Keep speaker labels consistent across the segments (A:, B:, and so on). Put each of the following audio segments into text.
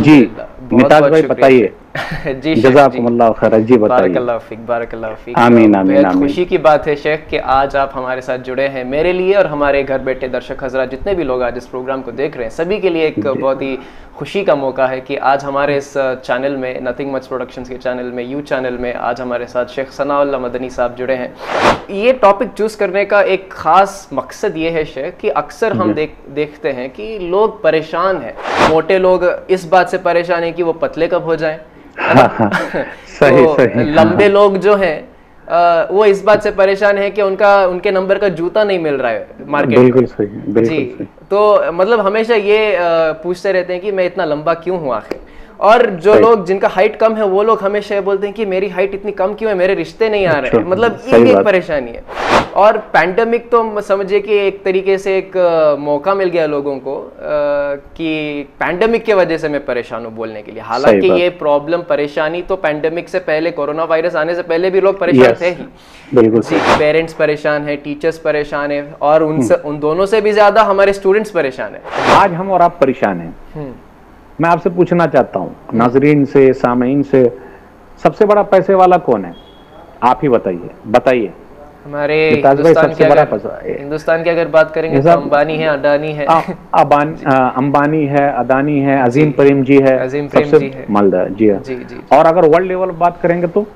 A: जी
B: अल्हम्दुलिल्लाह,
A: मिताज
B: बहुत
A: भाई
B: शुक्रिया
A: बताइए।
B: शेख। जी शेख जी,
A: जज़ाकुमुल्लाह खैर। जी बताइए।
B: बारकल्लाह फिक, बारकल्लाह फिक।
A: आमीन आमीन
B: बेहद
A: आमीन।
B: खुशी की बात है शेख कि आज आप हमारे साथ जुड़े हैं। मेरे लिए और हमारे घर बैठे दर्शक हजरात जितने भी लोग आज इस प्रोग्राम को देख रहे हैं, सभी के लिए एक
A: जी
B: बहुत ही खुशी का मौका है कि आज हमारे इस चैनल में, नथिंग मच प्रोडक्शंस के चैनल में, यू चैनल में, आज हमारे साथ शेख सनाउल्लाह मदनी साहब जुड़े हैं। ये टॉपिक चूज़ करने का एक ख़ास मकसद ये है शेख कि अक्सर हम देखते हैं कि लोग परेशान हैं। मोटे लोग इस बात से परेशान हैं कि वो पतले कब हो जाएं, है ना?
A: सही
B: तो
A: सही।
B: लंबे लोग जो हैं वो इस बात से परेशान है कि उनके नंबर का जूता नहीं मिल रहा है मार्केट में।
A: बिल्कुल सही, बिल्कुल
B: जी,
A: सही।
B: तो मतलब हमेशा ये पूछते रहते हैं कि मैं इतना लंबा क्यों हूँ आखिर। और जो लोग जिनका हाइट कम है वो लोग हमेशा ये बोलते हैं कि मेरी हाइट इतनी कम क्यों है, मेरे रिश्ते नहीं आ रहे हैं। मतलब ये भी एक परेशानी है। और पैंडेमिक तो समझिए कि एक तरीके से एक मौका मिल गया लोगों को कि पैंडेमिक के वजह से मैं परेशान हूँ बोलने के लिए। हालांकि ये प्रॉब्लम, परेशानी तो पैंडेमिक से पहले, कोरोना वायरस आने से पहले भी लोग परेशान थे ही।
A: बिल्कुल
B: जी, पेरेंट्स परेशान है, टीचर्स परेशान है, और उन दोनों से भी ज्यादा हमारे स्टूडेंट्स परेशान है।
A: आज हम और आप परेशान हैं। मैं आपसे पूछना चाहता हूँ, नाजरीन से, सामीन से, सबसे बड़ा पैसे वाला कौन है? आप ही बताइए, बताइए।
B: हमारे हिंदुस्तान की अगर बात करेंगे तो अंबानी है, अडानी है,
A: अंबानी है, अदानी है, अजीम प्रेम जी है, सबसे मालदार जी है।
B: जी।
A: और अगर वर्ल्ड लेवल बात करेंगे तो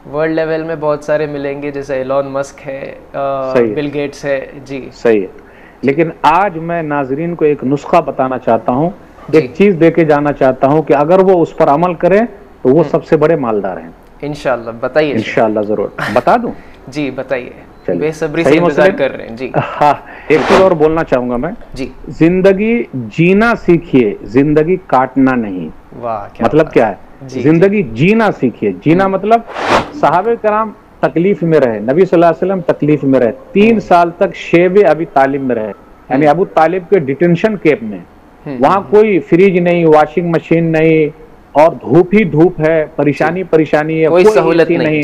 B: वर्ल्ड लेवल में बहुत सारे मिलेंगे, जैसे एलोन मस्क है, बिल गेट्स है। जी
A: सही है। लेकिन आज मैं नाजरीन को एक नुस्खा बताना चाहता हूँ, एक चीज देके जाना चाहता हूँ कि अगर वो उस पर अमल करें तो वो सबसे बड़े मालदार हैं इंशाअल्लाह।
B: बताइए।
A: इंशाअल्लाह जरूर बता दूं।
B: जी बताइए, बेसब्री से इंतजार कर रहे हैं। जी
A: हाँ, एक चीज और बोलना चाहूंगा मैं।
B: जी,
A: जिंदगी जीना सीखिए, जिंदगी काटना नहीं।
B: वाह,
A: मतलब क्या है? जिंदगी जीना सीखिए। जीना मतलब सहाबे कराम तकलीफ में रहे, नबी सल्लल्लाहु अलैहि वसल्लम तकलीफ में रहे, 3 साल तक शेब अबी तालिब में रहे, यानी अबू तालिब के डिटेंशन कैंप में। वहां कोई फ्रिज नहीं, वॉशिंग मशीन नहीं, और धूप ही धूप है, परेशानी परेशानी है,
B: कोई सहूलत नहीं,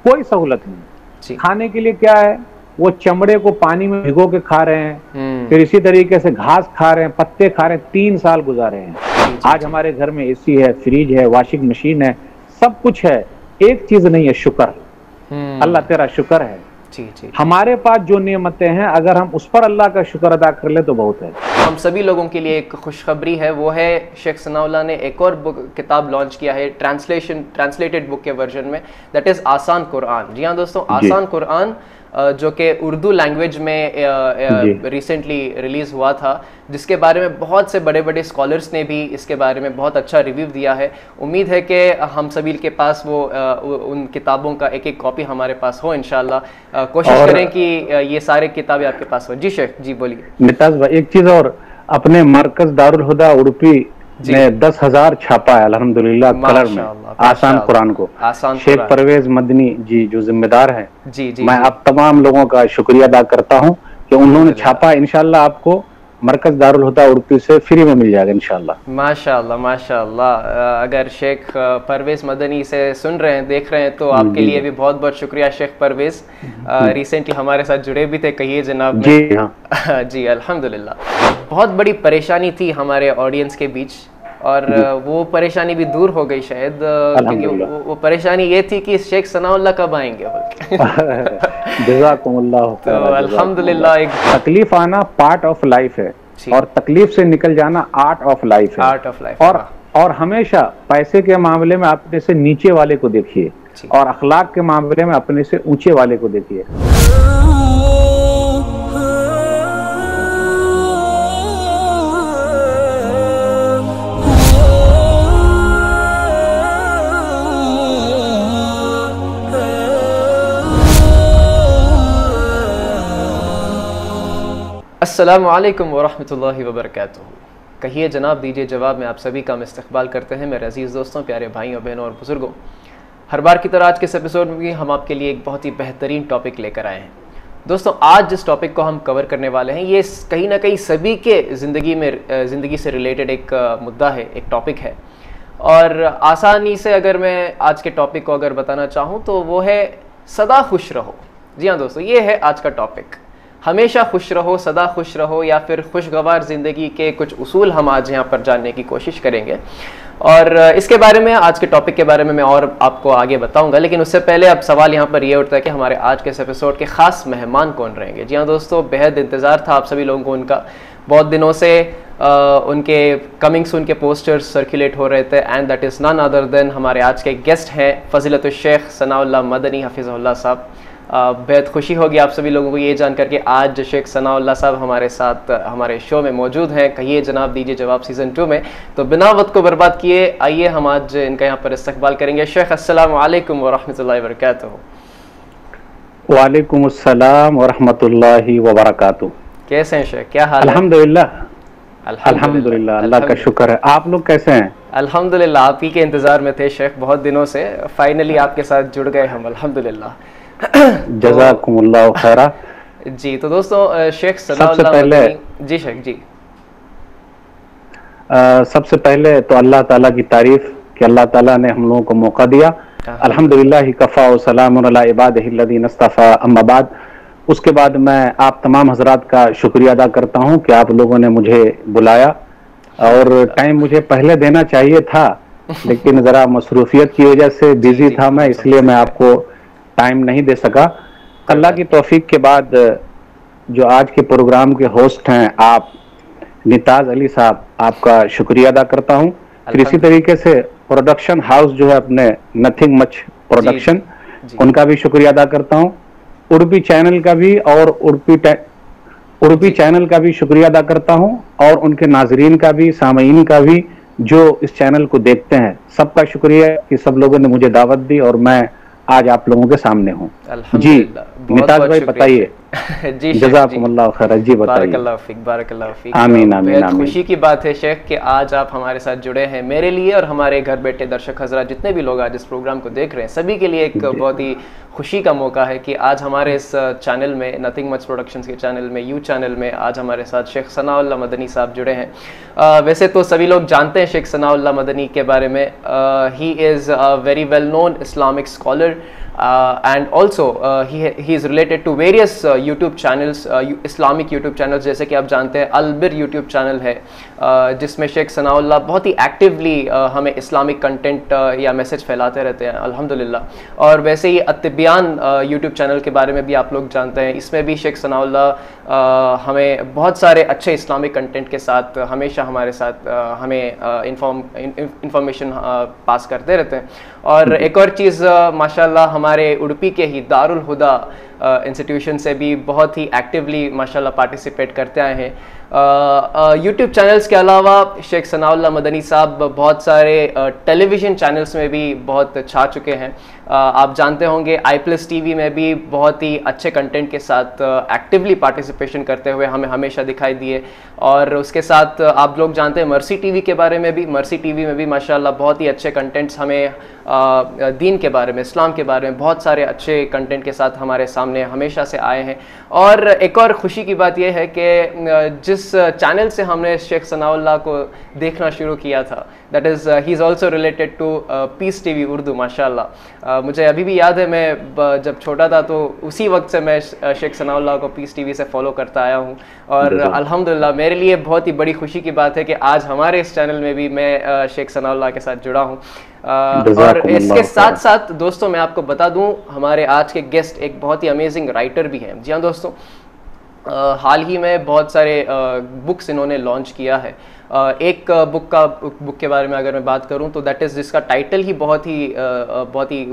A: कोई सहूलत नहीं। खाने के लिए क्या है? वो चमड़े को पानी में भिगो के खा रहे हैं, फिर इसी तरीके से घास खा रहे हैं, पत्ते खा रहे हैं, 3 साल गुजारे हैं। आज हमारे घर में एसी है, फ्रिज है, वॉशिंग मशीन है, सब कुछ है, एक चीज नहीं है, शुक्र। अल्लाह तेरा शुक्र है।
B: जी।
A: हमारे पास जो नेमतें हैं, अगर हम उस पर अल्लाह का शुक्र अदा कर ले तो बहुत है।
B: हम सभी लोगों के लिए एक खुशखबरी है, वो है शेख सनाउल्लाह ने एक और किताब लॉन्च किया है, ट्रांसलेटेड बुक के वर्जन में, दैट इज़ आसान कुरान। जी हाँ दोस्तों, आसान कुरान, जो कि उर्दू लैंग्वेज में रिसेंटली रिलीज़ हुआ था, जिसके बारे में बहुत से बड़े बड़े स्कॉलर्स ने भी इसके बारे में बहुत अच्छा रिव्यू दिया है। उम्मीद है कि हम सभी के पास वो उन किताबों का एक एक कॉपी हमारे पास हो इंशाल्लाह। कोशिश करें कि ये सारे किताबें आपके पास हो। जी शेख जी बोलिए।
A: मिताज भाई, एक चीज़ और, अपने मरकज दारुल हुदा उड़पी में 10,000 छापा है अल्हम्दुलिल्लाह कलर में आसान कुरान को। शेख परवेज मदनी जी जो जिम्मेदार है,
B: जी,
A: मैं आप तमाम लोगों का शुक्रिया अदा करता हूं कि उन्होंने छापा। इंशाल्लाह आपको मरकज दारुल हुदा उड़पी से फ्री में मिल जाएगा इंशाल्लाह।
B: माशाल्लाह माशाल्लाह। अगर शेख परवेज मदनी से सुन रहे हैं, देख रहे हैं, तो आपके लिए भी बहुत बहुत शुक्रिया शेख परवेज। रिसेंटली हमारे साथ जुड़े भी थे, कहिए जनाब।
A: जी हाँ
B: जी अल्हम्दुलिल्लाह। बहुत बड़ी परेशानी थी हमारे ऑडियंस के बीच, और वो परेशानी भी दूर हो गई शायद, क्योंकि वो परेशानी ये थी कि शेख सनाउल्लाह कब आएंगे।
A: जज़ाकुमुल्लाह।
B: तो अल्हम्दुलिल्लाह, एक
A: तकलीफ आना पार्ट ऑफ लाइफ है, और तकलीफ से निकल जाना आर्ट ऑफ लाइफ है।
B: Art of life.
A: और हमेशा पैसे के मामले में अपने से नीचे वाले को देखिए, और अखलाक के मामले में अपने से ऊंचे वाले को देखिए।
B: अस्सलामु अलैकुम वरहमतुल्लाहि वबरकातुहू। कहिए जनाब, दीजिए जवाब में आप सभी का हम इस्तकबाल करते हैं मेरे अजीज़ दोस्तों, प्यारे भाइयों बहनों और बुज़ुर्गों। हर बार की तरह आज के इस एपिसोड में भी हम आपके लिए एक बहुत ही बेहतरीन टॉपिक लेकर आए हैं। दोस्तों, आज जिस टॉपिक को हम कवर करने वाले हैं, ये कहीं ना कहीं सभी के ज़िंदगी से रिलेटेड एक मुद्दा है, एक टॉपिक है। और आसानी से अगर मैं आज के टॉपिक को अगर बताना चाहूँ तो वो है सदा खुश रहो। जी हाँ दोस्तों, ये है आज का टॉपिक। हमेशा खुश रहो, सदा खुश रहो, या फिर खुशगवार ज़िंदगी के कुछ उसूल हम आज यहाँ पर जानने की कोशिश करेंगे। और इसके बारे में, आज के टॉपिक के बारे में मैं और आपको आगे बताऊंगा, लेकिन उससे पहले अब सवाल यहाँ पर ये उठता है कि हमारे आज के इस एपिसोड के खास मेहमान कौन रहेंगे। जी हाँ दोस्तों, बेहद इंतज़ार था आप सभी लोगों को उनका, बहुत दिनों से उनके कमिंग सून के पोस्टर्स सर्कुलेट हो रहे थे, and that is none other than हमारे आज के गेस्ट हैं फजीलतुल शेख सनाउल्लाह मदनी हफिज़हुल्लाह साहब। बेहद खुशी होगी आप सभी लोगों को ये जानकर के आज शेख सनाउल्लाह साहब हमारे साथ हमारे शो में मौजूद हैं। कहिए जनाब दीजिए जवाब सीज़न 2 में। तो बिना वक्त को बर्बाद किए आइए हम आज इनका यहाँ पर इस्तकबाल करेंगे। शेख अस्सलाम वालेकुम व रहमतुल्लाहि व बरकातुहू।
A: वालेकुम अस्सलाम व रहमतुल्लाहि व बरकातुहू।
B: कैसे हैं शेख, क्या हाल है?
A: अल्हम्दुलिल्लाह, अल्लाह का शुक्र है। आप लोग कैसे हैं?
B: अल्हम्दुलिल्लाह, आप ही के इंतज़ार में थे शेख बहुत दिनों से, फाइनली आपके साथ जुड़ गए हम, अल्हम्दुलिल्लाह।
A: जज़ाकुमुल्लाह खैरा।
B: जी तो दोस्तों, शेख सनाउल्लाह मदनी जी, शेख जी
A: सबसे पहले तो अल्लाह ताला की तारीफ कि अल्लाह ताला ने हम लोगों को मौका दिया। अल्हम्दुलिल्लाह कफ़ा व सलामुन अला इबादिहिल्लज़ीना इस्तफ़ा, अम्मा बाद। उसके बाद मैं आप तमाम हजरात का शुक्रिया अदा करता हूं कि आप लोगों ने मुझे बुलाया, और टाइम मुझे पहले देना चाहिए था लेकिन ज़रा मसरूफियत की वजह से बिजी था मैं, इसलिए मैं आपको टाइम नहीं दे सका। अल्लाह की तौफीक के बाद जो आज के प्रोग्राम के होस्ट हैं आप निताज अली साहब, आपका शुक्रिया अदा करता हूं। फिर इसी तरीके से प्रोडक्शन हाउस जो है अपने नथिंग मच प्रोडक्शन, उनका भी शुक्रिया अदा करता हूं। उर्बी चैनल का भी, और उर्बी चैनल का भी शुक्रिया अदा करता हूं, और उनके नाजरीन का भी, सामईन का भी जो इस चैनल को देखते हैं। सबका शुक्रिया कि सब लोगों ने मुझे दावत दी और मैं आज आप लोगों के सामने हूँ। जी निताज भाई बताइए।
B: जी
A: जज़ाकुमुल्लाह खैर। जी बताइए।
B: बारकल्लाह फीक।
A: आमीन आमीन आमीन।
B: खुशी की बात है शेख कि आज आप हमारे साथ जुड़े हैं। मेरे लिए और हमारे घर बैठे दर्शक हजरात जितने भी लोग आज इस प्रोग्राम को देख रहे हैं, सभी के लिए एक बहुत ही खुशी का मौका है कि आज हमारे इस चैनल में, नथिंग मच प्रोडक्शंस के चैनल में, यू चैनल में आज हमारे साथ शेख सनाउल्लाह मदनी साहब जुड़े हैं। वैसे तो सभी लोग जानते हैं शेख सनाउल्लाह मदनी के बारे में। He is a very well known Islamic scholar, and also he is related to various YouTube channels, Islamic YouTube channels, जैसे कि आप जानते हैं अलबिर YouTube चैनल है जिसमें शेख सनाउल्लाह बहुत ही एक्टिवली हमें इस्लामिक कंटेंट या मैसेज फैलाते रहते हैं, अल्हम्दुलिल्लाह। और वैसे ही अत्तिबियान YouTube चैनल के बारे में भी आप लोग जानते हैं, इसमें भी शेख सनाउल्लाह हमें बहुत सारे अच्छे इस्लामिक कंटेंट के साथ हमेशा हमारे साथ हमें इंफॉर्मेशन पास करते रहते हैं। और एक और चीज़ माशाल्लाह हमारे उडुपी के ही दारुल हुदा इंस्टीट्यूशन से भी बहुत ही एक्टिवली माशाल्लाह पार्टिसिपेट करते आए हैं। यूट्यूब चैनल्स के अलावा शेख सनाउल्लाह मदनी साहब बहुत सारे टेलीविज़न चैनल्स में भी बहुत छा चुके हैं। आप जानते होंगे iPlus TV में भी बहुत ही अच्छे कंटेंट के साथ एक्टिवली पार्टिसिपेशन करते हुए हमें हमेशा दिखाई दिए। और उसके साथ आप लोग जानते हैं मर्सी टीवी के बारे में भी, मर्सी टीवी में भी माशाल्लाह बहुत ही अच्छे कंटेंट्स हमें दीन के बारे में, इस्लाम के बारे में बहुत सारे अच्छे कंटेंट के साथ हमारे सामने हमेशा से आए हैं। और एक और ख़ुशी की बात यह है कि जिस चैनल से हमने शेख सनाउल्लाह को देखना शुरू किया था, that is he is also related to peace TV Urdu माशाल्लाह। मुझे अभी भी याद है, मैं जब छोटा था तो उसी वक्त से मैं शेख सनाउल्लाह को पीस टीवी से फॉलो करता आया हूँ। और अल्हम्दुलिल्लाह मेरे लिए बहुत ही बड़ी खुशी की बात है कि आज हमारे इस चैनल में भी मैं शेख सनाउल्लाह के साथ जुड़ा हूँ। और इसके साथ साथ दोस्तों मैं आपको बता दूं, हमारे आज के गेस्ट एक बहुत ही अमेजिंग राइटर भी हैं। जी हाँ दोस्तों, हाल ही में बहुत सारे बुक्स इन्होंने लॉन्च किया है। एक बुक के बारे में अगर मैं बात करूं तो दैट इज़, जिसका टाइटल ही बहुत ही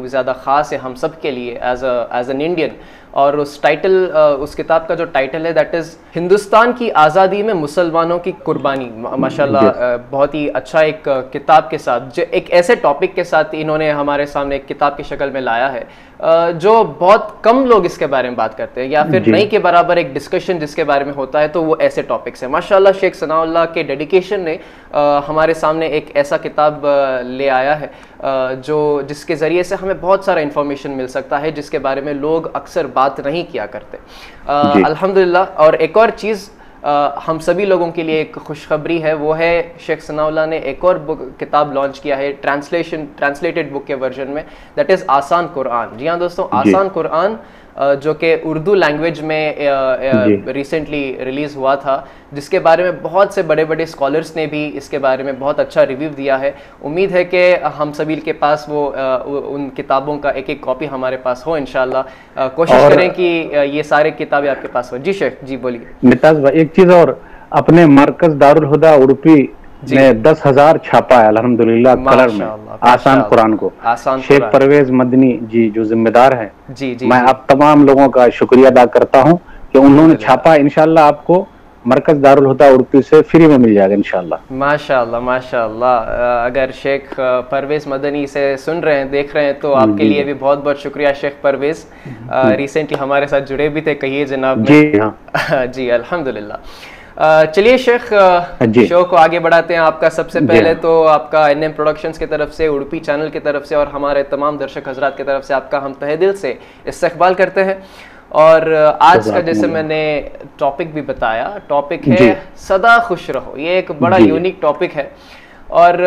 B: ज़्यादा ख़ास है हम सब के लिए एज एन इंडियन। और उस किताब का जो टाइटल है दैट इज़ हिंदुस्तान की आज़ादी में मुसलमानों की कुर्बानी। माशाल्लाह बहुत ही अच्छा एक किताब के साथ, जो एक ऐसे टॉपिक के साथ इन्होंने हमारे सामने एक किताब की शक्ल में लाया है जो बहुत कम लोग इसके बारे में बात करते हैं, या फिर नहीं के बराबर एक डिस्कशन जिसके बारे में होता है तो वो ऐसे टॉपिक्स हैं। माशाल्लाह शेख सनाउल्लाह के डेडिकेशन ने हमारे सामने एक ऐसा किताब ले आया है जिसके ज़रिए से हमें बहुत सारा इन्फॉर्मेशन मिल सकता है जिसके बारे में लोग अक्सर बात नहीं किया करते, अल्हम्दुलिल्लाह। और एक और चीज़ हम सभी लोगों के लिए एक खुशखबरी है, वो है शेख सनाउल्लाह ने एक और किताब लॉन्च किया है ट्रांसलेटेड बुक के वर्जन में, दैट इज़ आसान कुरान। जी हाँ दोस्तों, आसान कुरान जो कि उर्दू लैंग्वेज में रिसेंटली रिलीज हुआ था, जिसके बारे में बहुत से बड़े बड़े स्कॉलर्स ने भी इसके बारे में बहुत अच्छा रिव्यू दिया है। उम्मीद है कि हम सभी के पास वो उन किताबों का एक एक कॉपी हमारे पास हो इंशाल्लाह। कोशिश करें कि ये सारे किताबें आपके पास हो। जी शेख, जी बोलिए।
A: निताज भाई, एक चीज और, अपने मरकज दारुल हुदा उड़पी ने 10,000 छापा है अल्हम्दुलिल्लाह कलर में, आसान कुरान को। शेख परवेज मदनी जी जो जिम्मेदार हैं, मैं आप तमाम लोगों का शुक्रिया अदा करता हूं कि उन्होंने छापा। इंशाल्लाह आपको मरकज दारुल हुदा उड़पी से फ्री में मिल जाएगा इंशाल्लाह।
B: माशाल्लाह माशाल्लाह। अगर शेख परवेज मदनी से सुन रहे हैं, देख रहे हैं, तो आपके लिए भी बहुत बहुत शुक्रिया शेख परवेज। रिसेंटली हमारे साथ जुड़े भी थे, कहिए जनाब।
A: जी हाँ
B: जी अल्हम्दुलिल्लाह। चलिए शेख, शो को आगे बढ़ाते हैं। आपका सबसे पहले तो आपका एनएम प्रोडक्शंस की तरफ से, उड़पी चैनल की तरफ से और हमारे तमाम दर्शक हजरात की तरफ से आपका हम तहे दिल से इस्तकबाल करते हैं। और आज का जैसे मैंने टॉपिक भी बताया, टॉपिक है सदा खुश रहो। ये एक बड़ा यूनिक टॉपिक है और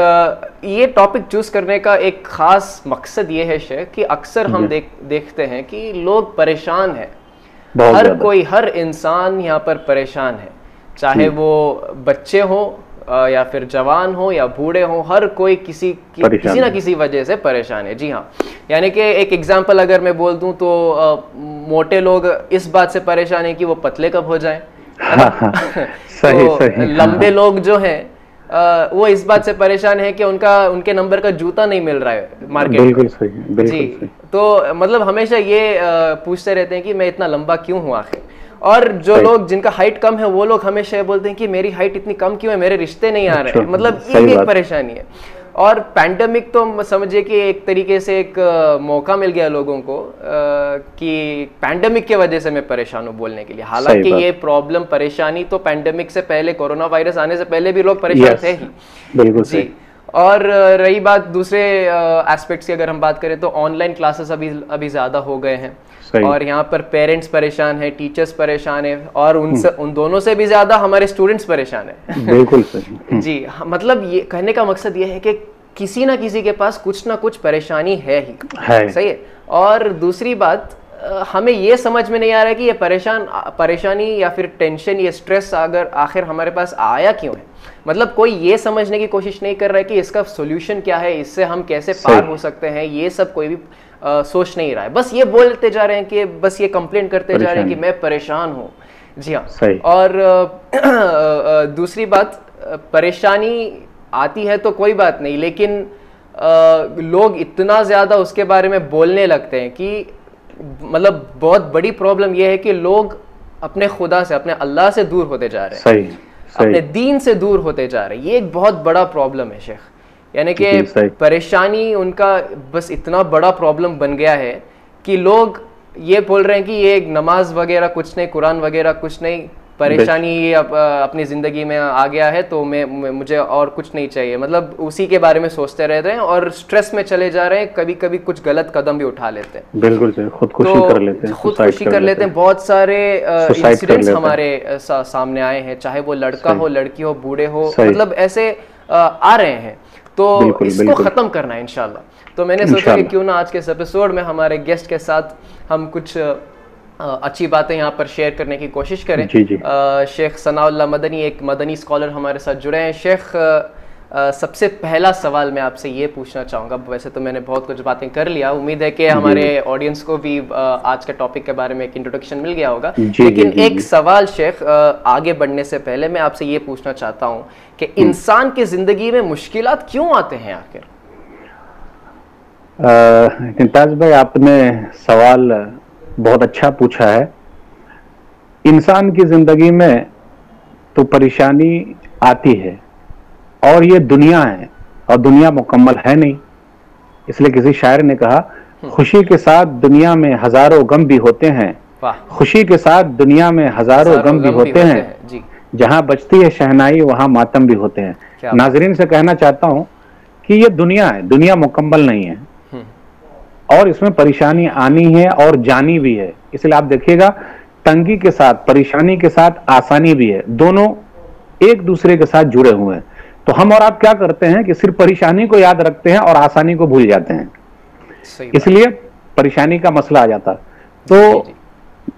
B: ये टॉपिक चूज करने का एक खास मकसद ये है शेख कि अक्सर हम देखते हैं कि लोग परेशान हैं। हर कोई, हर इंसान यहाँ पर परेशान है, चाहे वो बच्चे हो या फिर जवान हो या बूढ़े हो, हर कोई किसी ना किसी वजह से परेशान है। जी हाँ, यानी कि एक एग्जांपल अगर मैं बोल दूं तो मोटे लोग इस बात से परेशान है कि वो पतले कब हो जाएं।
A: सही,
B: तो
A: सही,
B: लंबे लोग जो हैं वो इस बात से परेशान है कि उनके नंबर का जूता नहीं मिल रहा है मार्केट।
A: बिल्कुल सही, बिल्कुल
B: जी
A: सही।
B: तो मतलब हमेशा ये पूछते रहते हैं कि मैं इतना लंबा क्यों हूँ आखिर। और जो लोग जिनका हाइट कम है वो लोग हमेशा ये बोलते हैं कि मेरी हाइट इतनी कम क्यों है, मेरे रिश्ते नहीं आ रहे हैं। मतलब ये भी एक परेशानी है। और पैंडेमिक तो समझिए कि एक तरीके से एक मौका मिल गया लोगों को कि पैंडेमिक के वजह से मैं परेशान हूँ बोलने के लिए। हालांकि ये प्रॉब्लम, परेशानी तो पैंडेमिक से पहले, कोरोना वायरस आने से पहले भी लोग परेशान थे ही।
A: बिल्कुल
B: जी। और रही बात दूसरे एस्पेक्ट्स की, अगर हम बात करें तो ऑनलाइन क्लासेस अभी ज़्यादा हो गए हैं और यहाँ पर पेरेंट्स परेशान है, टीचर्स परेशान है और उन दोनों से भी ज़्यादा हमारे स्टूडेंट्स परेशान है।
A: बिल्कुल सही।
B: जी, मतलब ये कहने का मकसद ये है कि किसी ना किसी के पास कुछ ना कुछ परेशानी है ही, सही है। और दूसरी बात, हमें ये समझ में नहीं आ रहा है कि ये परेशानी या फिर टेंशन, ये स्ट्रेस अगर आखिर हमारे पास आया क्यों है। मतलब कोई ये समझने की कोशिश नहीं कर रहा है कि इसका सोल्यूशन क्या है, इससे हम कैसे पार हो सकते हैं। ये सब कोई भी सोच नहीं रहा है। बस ये बोलते जा रहे हैं कि बस ये कंप्लेन करते जा रहे हैं कि मैं परेशान हूँ। जी हाँ। और दूसरी बात, परेशानी आती है तो कोई बात नहीं, लेकिन लोग इतना ज़्यादा उसके बारे में बोलने लगते हैं कि मतलब बहुत बड़ी प्रॉब्लम यह है कि लोग अपने खुदा से, अपने अल्लाह से दूर होते जा रहे हैं। अपने दीन से दूर होते जा रहे हैं। ये एक बहुत बड़ा प्रॉब्लम है शेख। यानी कि परेशानी उनका बस इतना बड़ा प्रॉब्लम बन गया है कि लोग ये बोल रहे हैं कि ये नमाज वगैरह कुछ नहीं, कुरान वगैरह कुछ नहीं, परेशानी ये अपनी ज़िंदगी में आ गया है तो मुझे और कुछ नहीं चाहिए। मतलब उसी के बारे में सोचते रहते हैं और स्ट्रेस में चले जा रहे हैं। कभी कभी कुछ गलत कदम भी उठा लेते हैं।
A: बिल्कुल खुदकुशी कर लेते हैं,
B: खुदकुशी कर लेते हैं। बहुत सारे इंसिडेंट्स हमारे सामने आए हैं, चाहे वो लड़का हो, लड़की हो, बूढ़े हो, मतलब ऐसे आ रहे हैं। तो इसको खत्म करना है इंशाल्लाह। तो मैंने सोचा कि क्यों ना आज के इस एपिसोड में हमारे गेस्ट के साथ हम कुछ अच्छी बातें यहाँ पर शेयर करने की कोशिश करें। शेख सनाउल्लाह मदनी, एक मदनी स्कॉलर हमारे साथ जुड़े हैं। शेख, सबसे पहला सवाल मैं आपसे ये पूछना चाहूँगा, वैसे तो मैंने बहुत कुछ बातें कर लिया, उम्मीद है कि हमारे ऑडियंस को भी आज के टॉपिक के बारे में एक इंट्रोडक्शन मिल गया होगा, लेकिन एक सवाल शेख आगे बढ़ने से पहले मैं आपसे ये पूछना चाहता हूँ कि इंसान की जिंदगी में मुश्किलात क्यों आते हैं आखिर?
A: इंताज भाई, आपने सवाल बहुत अच्छा पूछा है। इंसान की जिंदगी में तो परेशानी आती है और ये दुनिया है और दुनिया मुकम्मल है नहीं। इसलिए किसी शायर ने कहा, खुशी के साथ दुनिया में हजारों गम भी होते हैं, खुशी के साथ दुनिया में हजारों गम भी होते हैं, जहां बजती है शहनाई वहां मातम भी होते हैं। नाजरीन से कहना चाहता हूं कि ये दुनिया है, दुनिया मुकम्मल नहीं है और इसमें परेशानी आनी है और जानी भी है। इसलिए आप देखिएगा, तंगी के साथ, परेशानी के साथ आसानी भी है, दोनों एक दूसरे के साथ जुड़े हुए हैं। तो हम और आप क्या करते हैं कि सिर्फ परेशानी को याद रखते हैं और आसानी को भूल जाते हैं, इसलिए परेशानी का मसला आ जाता है। तो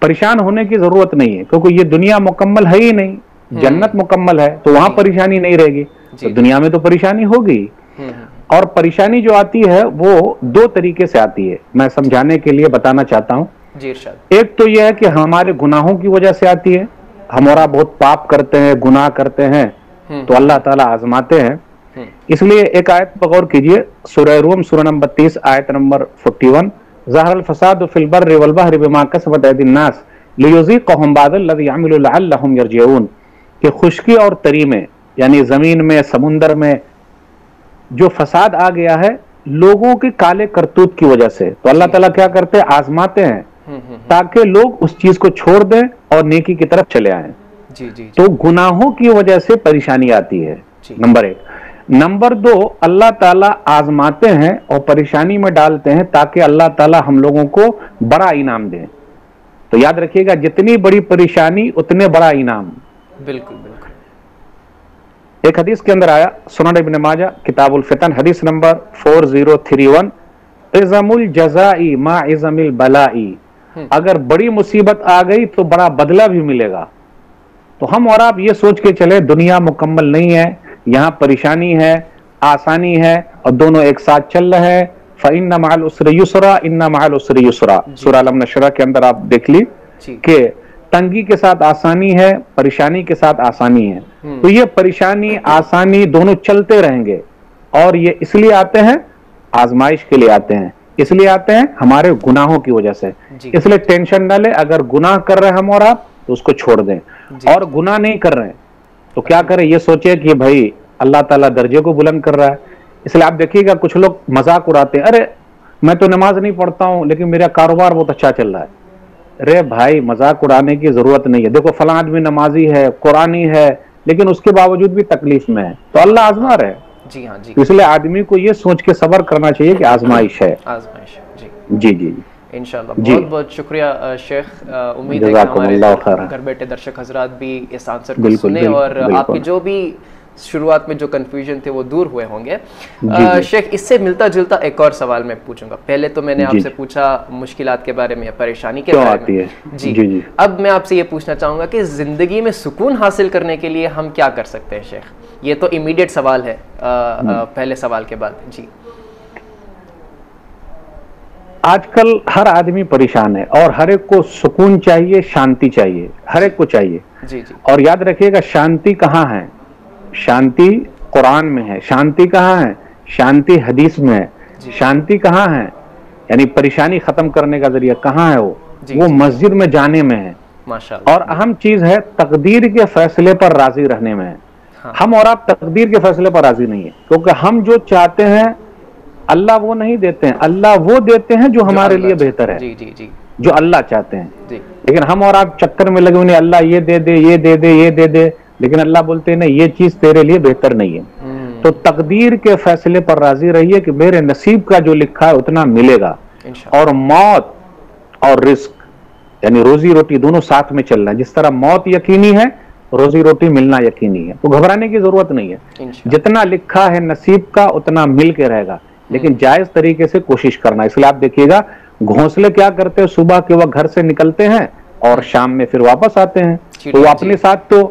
A: परेशान होने की जरूरत नहीं है, क्योंकि ये दुनिया मुकम्मल है ही नहीं, जन्नत मुकम्मल है, तो वहां परेशानी नहीं रहेगी, तो दुनिया में तो परेशानी होगी। और परेशानी जो आती है वो दो तरीके से आती है, मैं समझाने के लिए बताना चाहता हूँ। एक तो यह है कि हमारे गुनाहों की वजह से आती है, हमारा बहुत पाप करते हैं, गुनाह करते हैं, तो अल्लाह ताला आजमाते हैं। इसलिए एक आयत पर गौर कीजिए, सूरह रूम सूरह नंबर 30 आयत नंबर 41, ज़हरल फसाद फिल बर्रि वल बहरि बिमा कसबत अयदीन नास लियुज़ीक़हुम बअदल्लज़ी अमिलू लअल्लहुम यरजिऊन, कि खुश्की और तरी में, यानी जमीन में, समुंदर में जो फसाद आ गया है लोगों के काले करतूत की वजह से, तो अल्लाह ताला क्या करते हैं, आजमाते हैं ताकि लोग उस चीज को छोड़ दें और नेकी की तरफ चले आए। तो गुनाहों की वजह से परेशानी आती है, नंबर एक। नंबर दो, अल्लाह ताला आजमाते हैं और परेशानी में डालते हैं ताकि अल्लाह ताला हम लोगों को बड़ा इनाम दे। तो याद रखिएगा, जितनी बड़ी परेशानी उतने बड़ा इनाम।
B: बिल्कुल बिल्कुल।
A: एक हदीस के अंदर आया, सुनन इब्न माजा किताबुल फितन हदीस नंबर 4031, इज़मुल जज़ाई मा इज़मिल बलाई, अगर बड़ी मुसीबत आ गई तो बड़ा बदला भी मिलेगा। तो हम और आप ये सोच के चले दुनिया मुकम्मल नहीं है, यहाँ परेशानी है, आसानी है, और दोनों एक साथ चल रहे हैं। फ़इन्न मअल उसरि युसरा इन्न मअल उसरि युसरा, सूरह अल नशरा के अंदर आप देख ली कि तंगी के साथ आसानी है, परेशानी के साथ आसानी है। तो ये परेशानी आसानी दोनों चलते रहेंगे, और ये इसलिए आते हैं, आजमाइश के लिए आते हैं, इसलिए आते हैं हमारे गुनाहों की वजह से। इसलिए टेंशन ना ले, अगर गुनाह कर रहे हैं हम और आप तो उसको छोड़ दें, और गुनाह नहीं कर रहे हैं तो क्या करें, ये सोचे कि भाई अल्लाह ताला दर्जे को बुलंद कर रहा है। इसलिए आप देखिएगा कुछ लोग मजाक उड़ाते हैं, अरे मैं तो नमाज नहीं पढ़ता हूं लेकिन मेरा कारोबार बहुत अच्छा चल रहा है। अरे भाई, मजाक उड़ाने की जरूरत नहीं है। देखो फलां आदमी नमाजी है, कुरानी है, लेकिन उसके बावजूद भी तकलीफ में है, तो अल्लाह आजमा रहे।
B: जी हाँ जी।
A: इसलिए आदमी को ये सोच के सब्र करना चाहिए कि आजमाइश है।
B: आजमाइश जी
A: जी जी
B: इंशाल्लाह। बहुत बहुत शुक्रिया शेख। उम्मीद है कि हमारे घर बैठे दर्शक हजरात भी इस आंसर को सुने और आपके जो भी शुरुआत में जो कंफ्यूजन थे वो दूर हुए होंगे। शेख, इससे मिलता जुलता एक और सवाल मैं पूछूंगा। पहले तो मैंने आपसे पूछा मुश्किलात के बारे में या परेशानी के बारे में। जी। अब मैं आपसे ये पूछना चाहूंगा कि जिंदगी में सुकून हासिल करने के लिए हम क्या कर सकते हैं शेख? ये तो इमीडिएट सवाल है पहले सवाल के बाद। जी।
A: आजकल हर आदमी परेशान है और हर एक को सुकून चाहिए, शांति चाहिए, हर एक को चाहिए।
B: जी जी।
A: और याद रखिएगा, शांति कहाँ है? शांति कुरान में है। शांति कहाँ है? शांति हदीस में है। शांति कहाँ है, यानी परेशानी खत्म करने का जरिया कहाँ है? वो मस्जिद में जाने में है। माशाअल्लाह। और अहम चीज है तकदीर के फैसले पर राजी रहने में है। हाँ। हम और आप तकदीर के फैसले पर राजी नहीं है, क्योंकि हम जो चाहते हैं अल्लाह वो नहीं देते हैं, अल्लाह वो देते हैं जो हमारे लिए बेहतर है। जी जी जी। जो अल्लाह चाहते हैं जी। लेकिन हम और आप चक्कर में लगे हुए, अल्लाह ये दे दे, ये दे दे, ये दे दे, लेकिन अल्लाह बोलते हैं नहीं, ये चीज तेरे लिए बेहतर नहीं है। तो तकदीर के फैसले पर राजी रहिए कि मेरे नसीब का जो लिखा है उतना मिलेगा। और मौत और रिस्क यानी रोजी रोटी दोनों साथ में चलना है। जिस तरह मौत यकीनी है, रोजी रोटी मिलना यकीनी है, तो घबराने की जरूरत नहीं है। जितना लिखा है नसीब का उतना मिल के रहेगा, लेकिन जायज तरीके से कोशिश करना। इसलिए आप देखिएगा घोंसले क्या करते हैं, सुबह के वक्त घर से निकलते हैं और शाम में फिर वापस आते हैं, तो वो अपने साथ तो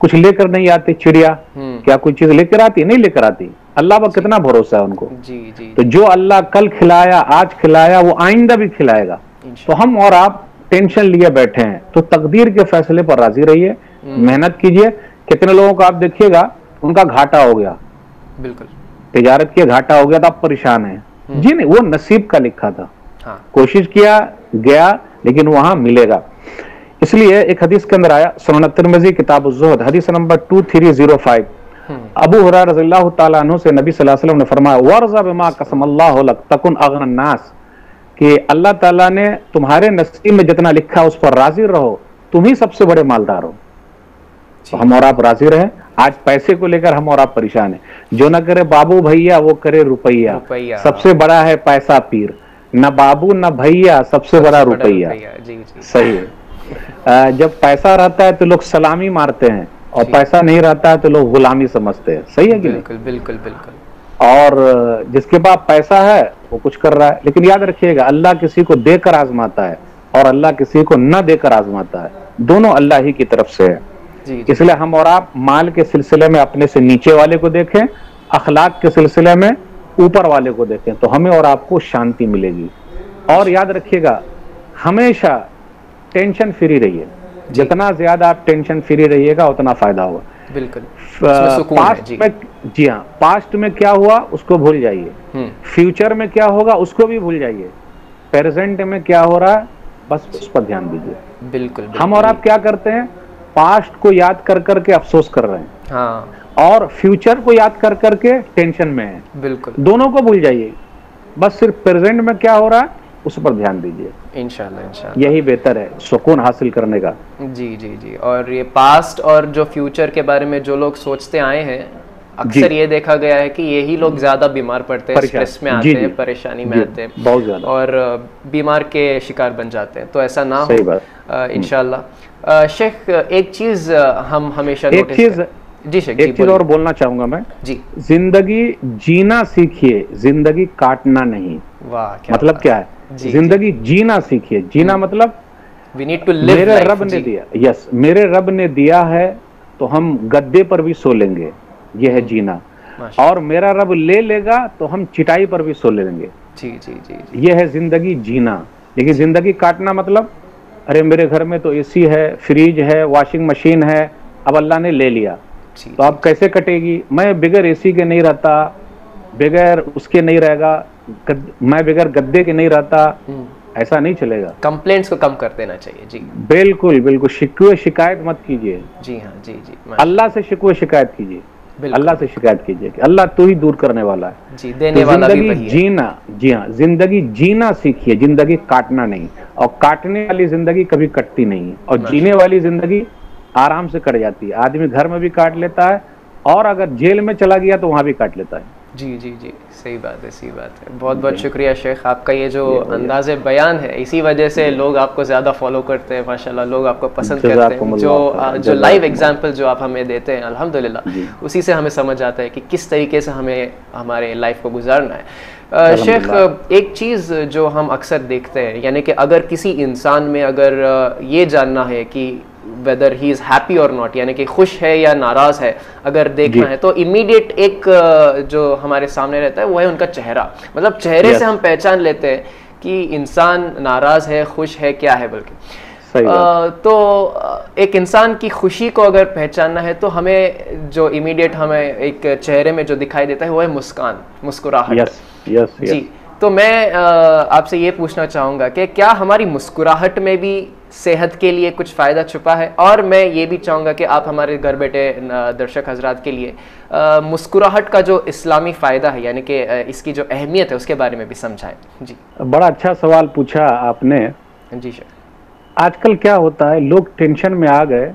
A: कुछ लेकर नहीं आते। चिड़िया क्या कोई चीज लेकर आती? नहीं लेकर आती। अल्लाह पर कितना भरोसा है उनको। जी जी। तो जो अल्लाह कल खिलाया, आज खिलाया, वो आइंदा भी खिलाएगा। तो हम और आप टेंशन लिए बैठे हैं, तो तकदीर के फैसले पर राजी रहिए, मेहनत कीजिए। कितने लोगों को आप देखिएगा उनका घाटा हो गया, बिल्कुल तिजारत के घाटा हो गया, तो आप परेशान है। जी नहीं, वो नसीब का लिखा था। हाँ। कोशिश किया, गया, लेकिन वहां मिलेगा। इसलिए एक हदीस के अंदर आया, सुनन तिरमिज़ी किताब ज़ुहद हदीस नंबर 2305, अबू हुरैरा रज़ियल्लाहु ताला अन्हु से नबी सल्लल्लाहु अलैहि वसल्लम ने फरमाया, वर्ज़ा बिमा कसमल्लाहु लक तकुन अग़नन नास, कि अल्लाह ताला ने तुम्हारे नसीब में जितना लिखा उस पर राजी रहो, तुम ही सबसे बड़े मालदार हो। तो हम और आप राजी रहे। आज पैसे को लेकर हम और आप परेशान है। जो न करे बाबू भैया वो करे रुपया। सबसे बड़ा है पैसा पीर, न बाबू न भैया, सबसे बड़ा रुपया। सही है। जब पैसा रहता है तो लोग सलामी मारते हैं, और पैसा नहीं रहता है तो लोग गुलामी समझते हैं। सही है कि नहीं? बिल्कुल बिल्कुल बिल्कुल। और जिसके पास पैसा है वो कुछ कर रहा है, लेकिन याद रखिएगा अल्लाह किसी को देकर आजमाता है और अल्लाह किसी को न देकर आजमाता है, दोनों अल्लाह ही की तरफ से है। इसलिए हम और आप माल के सिलसिले में अपने से नीचे वाले को देखें, अखलाक के सिलसिले में ऊपर वाले को देखें, तो हमें और आपको शांति मिलेगी। और याद रखिएगा, हमेशा टेंशन फ्री रहिए, जितना ज्यादा आप टेंशन फ्री रहिएगा उतना फायदा होगा।
B: बिल्कुल।
A: पास्ट में, जी हाँ, पास्ट में क्या हुआ उसको भूल जाइए, फ्यूचर में क्या होगा उसको भी भूल जाइए, प्रेजेंट में क्या हो रहा है बस उस पर ध्यान दीजिए।
B: बिल्कुल।
A: हम और आप क्या करते हैं, पास्ट को याद कर करके अफसोस कर रहे हैं,
B: हाँ, और
A: फ्यूचर को याद कर करके टेंशन में है।
B: बिल्कुल,
A: दोनों को भूल जाइए, बस सिर्फ प्रेजेंट में क्या हो रहा है उस पर ध्यान दीजिए।
B: इंशाल्लाह
A: यही बेहतर है सुकून हासिल करने का।
B: जी जी जी। और ये पास्ट और जो फ्यूचर के बारे में जो लोग सोचते आए हैं, अक्सर ये देखा गया है कि यही लोग ज्यादा बीमार पड़ते हैं, स्ट्रेस में आते हैं, परेशानी में आते हैं
A: बहुत ज्यादा, और
B: बीमार के शिकार बन जाते हैं। तो ऐसा ना हो इंशाल्लाह। शेख, एक चीज हम हमेशा नोटिस, जी शेख,
A: एक चीज और बोलना चाहूंगा मैं
B: जी,
A: जिंदगी जीना सीखिए, जिंदगी काटना नहीं।
B: वाह,
A: मतलब क्या है, जिंदगी जीना सीखिए। जीना मतलब
B: we need to live
A: मेरे
B: life,
A: रब ने दिया, यस, मेरे रब ने दिया है तो हम गद्दे पर भी सो लेंगे, ये है जीना। और मेरा रब ले लेगा तो हम चिटाई पर भी सो लेंगे।
B: जी जी जी,
A: ये है जिंदगी जीना। लेकिन जिंदगी काटना मतलब, अरे मेरे घर में तो एसी है, फ्रिज है, वॉशिंग मशीन है, अब अल्लाह ने ले लिया तो अब कैसे कटेगी। मैं बिगर एसी के नहीं रहता, बगैर उसके नहीं रहेगा, मैं बगैर गद्दे के नहीं रहता, ऐसा नहीं चलेगा।
B: कंप्लेंट्स को कम कर देना चाहिए। जी
A: बिल्कुल बिल्कुल, शिकवे शिकायत मत कीजिए।
B: जी हाँ, जी जी,
A: अल्लाह से शिकवे शिकायत कीजिए, अल्लाह से शिकायत कीजिए कि अल्लाह तू ही दूर करने वाला है,
B: जी, देने वाला भी वही है।
A: जीना, जी हाँ, जिंदगी जीना सीखिए, जिंदगी काटना नहीं। और काटने वाली जिंदगी कभी कटती नहीं, और जीने वाली जिंदगी आराम से कट जाती है। आदमी घर में भी काट लेता है, और अगर जेल में चला गया तो वहां भी काट लेता है।
B: जी जी जी, सही बात है, सही बात है। बहुत बहुत शुक्रिया शेख, आपका ये जो अंदाज़े बयान है, इसी वजह से लोग आपको ज़्यादा फॉलो करते हैं माशाल्लाह, लोग आपको पसंद करते हैं। जो लाइव एग्जांपल जो आप हमें देते हैं अल्हम्दुलिल्लाह, उसी से हमें समझ आता है कि किस तरीके से हमें हमारे लाइफ को गुजारना है। शेख, एक चीज़ जो हम अक्सर देखते हैं, यानी कि अगर किसी इंसान में अगर ये जानना है कि वेदर ही इज़ हैप्पी और नॉट, यानी कि खुश है या नाराज़ है, अगर देखना है तो इमीडिएट एक जो हमारे सामने रहता है वो है उनका चेहरा। मतलब चेहरे से हम पहचान लेते हैं कि इंसान नाराज़ है, खुश है, क्या है बल्कि। तो एक इंसान की खुशी को अगर पहचानना है तो हमें जो इमीडिएट हमें एक चेहरे में जो दिखाई देता है वो है मुस्कान, मुस्कुराहट। जी, तो मैं आपसे ये पूछना चाहूँगा कि क्या हमारी मुस्कुराहट में भी सेहत के लिए कुछ फ़ायदा छुपा है? और मैं ये भी चाहूँगा कि आप हमारे घर बैठे दर्शक हजरात के लिए मुस्कुराहट का जो इस्लामी फ़ायदा है, यानी कि इसकी जो अहमियत है, उसके बारे में भी समझाएं। जी,
A: बड़ा अच्छा सवाल पूछा आपने।
B: जी सर,
A: आजकल क्या होता है, लोग टेंशन में आ गए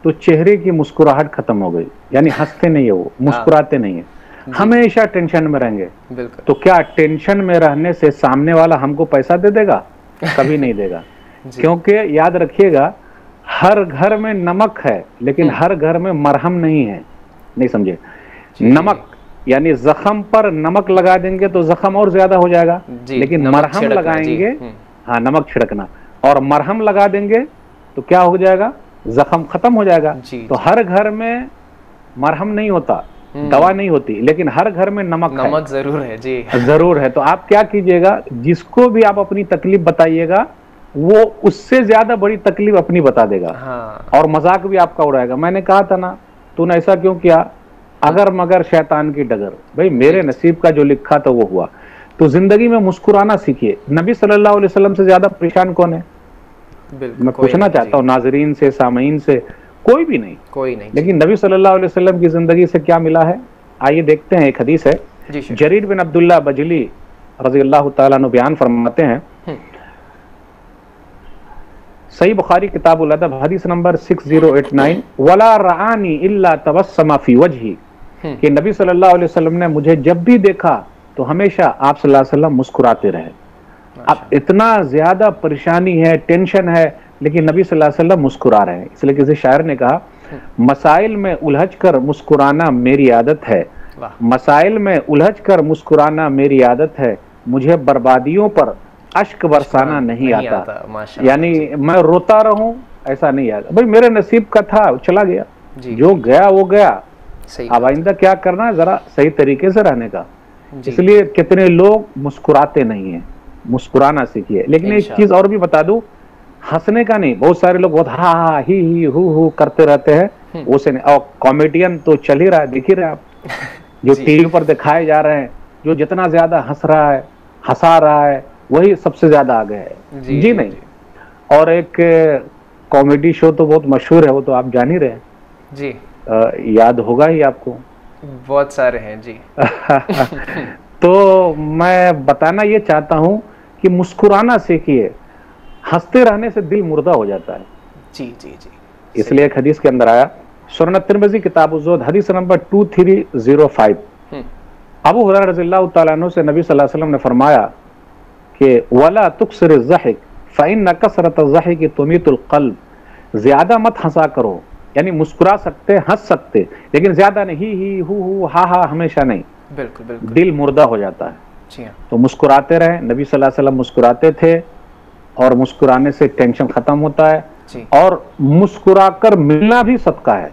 A: तो चेहरे की मुस्कुराहट खत्म हो गई, यानी हंसते नहीं है, वो मुस्कुराते नहीं है, हमेशा टेंशन में रहेंगे। तो क्या टेंशन में रहने से सामने वाला हमको पैसा दे देगा? कभी नहीं देगा। क्योंकि याद रखिएगा, हर घर में नमक है लेकिन हर घर में मरहम नहीं है। नहीं समझे? नमक यानी जख्म पर नमक लगा देंगे तो जख्म और ज्यादा हो जाएगा, लेकिन मरहम लगाएंगे, हाँ, नमक छिड़कना, और मरहम लगा देंगे तो क्या हो जाएगा, जख्म खत्म हो जाएगा। तो हर घर में मरहम नहीं होता, दवा नहीं होती, लेकिन हर घर में नमक
B: जरूर है। जी,
A: जरूर है। तो आप क्या कीजिएगा, जिसको भी आप अपनी तकलीफ बताइएगा वो उससे ज्यादा बड़ी तकलीफ अपनी बता देगा। और मजाक भी आपका उड़ाएगा। मैंने कहा था ना, तूने ऐसा क्यों किया, अगर मगर शैतान की डगर, भाई मेरे नसीब का जो लिखा था वो हुआ। तो जिंदगी में मुस्कुराना सीखिए। नबी सल्लल्लाहु अलैहि वसल्लम से ज्यादा परेशान कौन है? मैं पूछना चाहता हूँ नाजरीन से, सामईन से, कोई भी नहीं, कोई नहीं। लेकिन नबी सल्लल्लाहु अलैहि वसल्लम की जिंदगी से क्या मिला है, आइए देखते हैं। एक हदीस है, जरीर बिन अब्दुल्लाह बजली रज़ी अल्लाह तआला अन्हु बयान फरमाते हैं, सही बुखारी किताबुल अदब हदीस नंबर 6089, वला रआनी इल्ला तबस्समा फी वजही, कि नबी सल्लल्लाहु अलैहि वसल्लम ने मुझे जब भी देखा तो हमेशा आप सल्लल्लाहु अलैहि वसल्लम मुस्कुराते रहे। अब इतना ज्यादा परेशानी है, टेंशन है, लेकिन नबी सल्लल्लाहु अलैहि वसल्लम मुस्कुरा रहे हैं। इसलिए किसी शायर ने कहा, मसाइल में उलझ कर मुस्कुराना मेरी आदत है, मसाइल में उलझ कर मुस्कुराना मेरी आदत है, मुझे बर्बादियों पर अश्क बरसाना नहीं आता,
B: माशाअल्लाह।
A: यानी मैं रोता रहूं ऐसा नहीं आता। भाई मेरे नसीब का था, चला गया, जो गया वो गया। अब आइंदा क्या करना है, जरा सही तरीके से रहने का। इसलिए कितने लोग मुस्कुराते नहीं है, मुस्कुराना सीखिए। लेकिन एक चीज और भी बता दूं, हंसने का नहीं। बहुत सारे लोग बहुत हा हा ही हु करते रहते हैं, उसे नहीं। और कॉमेडियन तो चल ही रहा है, दिख ही रहा है आप, जो टीवी पर दिखाए जा रहे हैं, जो जितना ज्यादा हंस रहा है, हंसा रहा है, वही सबसे ज्यादा आगे है। जी नहीं। और एक कॉमेडी शो तो बहुत मशहूर है, वो तो आप जान ही रहे हैं
B: जी,
A: याद होगा ही आपको,
B: बहुत सारे हैं जी।
A: तो मैं बताना ये चाहता हूं कि मुस्कुराना सीखिए, हंसते रहने से दिल मुर्दा हो जाता है।
B: जी जी जी।
A: इसलिए एक हदीस के अंदर आया, सुनन तिरमिज़ी किताब-उज़्ज़ुहद हदीस नंबर 2305, अबू हुरैरा रज़ियल्लाहु तआला अन्हु से नबी सल्लल्लाहु अलैहि वसल्लम ने फरमाया कि वला तुक्सिर ज़हिक फ़इन्न कसरत ज़हिक तुमीतुल क़ल्ब, ज्यादा मत हंसा करो, यानी मुस्कुरा सकते, हंस सकते, लेकिन ज्यादा नहीं, ही हु हा हमेशा नहीं,
B: बिल्कुल बिल्कुल,
A: दिल मुर्दा हो जाता है।
B: जी हाँ।
A: तो मुस्कुराते रहे। नबी सल्लल्लाहु अलैहि वसल्लम मुस्कुराते थे, और मुस्कुराने से टेंशन खत्म होता है, और मुस्कुराकर मिलना भी सदका है।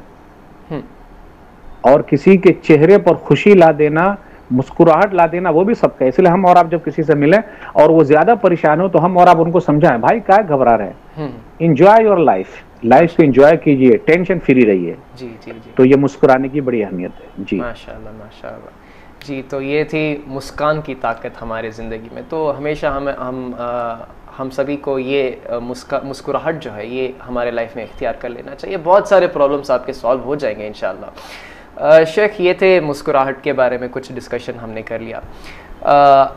A: और किसी के चेहरे पर खुशी ला देना, मुस्कुराहट ला देना, वो भी सदका है। इसलिए हम और आप जब किसी से मिले और वो ज्यादा परेशान हो, तो हम और आप उनको समझाएं, भाई क्या घबरा रहे हैं, एंजॉय योर लाइफ, लाइफ को एंजॉय कीजिए, टेंशन फ्री रहिए। जी जी जी। तो ये मुस्कुराने की बड़ी अहमियत है। जी
B: माशाल्लाह माशाल्लाह। जी, तो ये थी मुस्कान की ताकत हमारे ज़िंदगी में। तो हमेशा हम सभी को ये मुस्कुराहट जो है, ये हमारे लाइफ में इख्तियार कर लेना चाहिए। बहुत सारे प्रॉब्लम्स आपके सॉल्व हो जाएंगे इंशाल्लाह। शेख, ये थे मुस्कुराहट के बारे में कुछ डिस्कशन हमने कर लिया।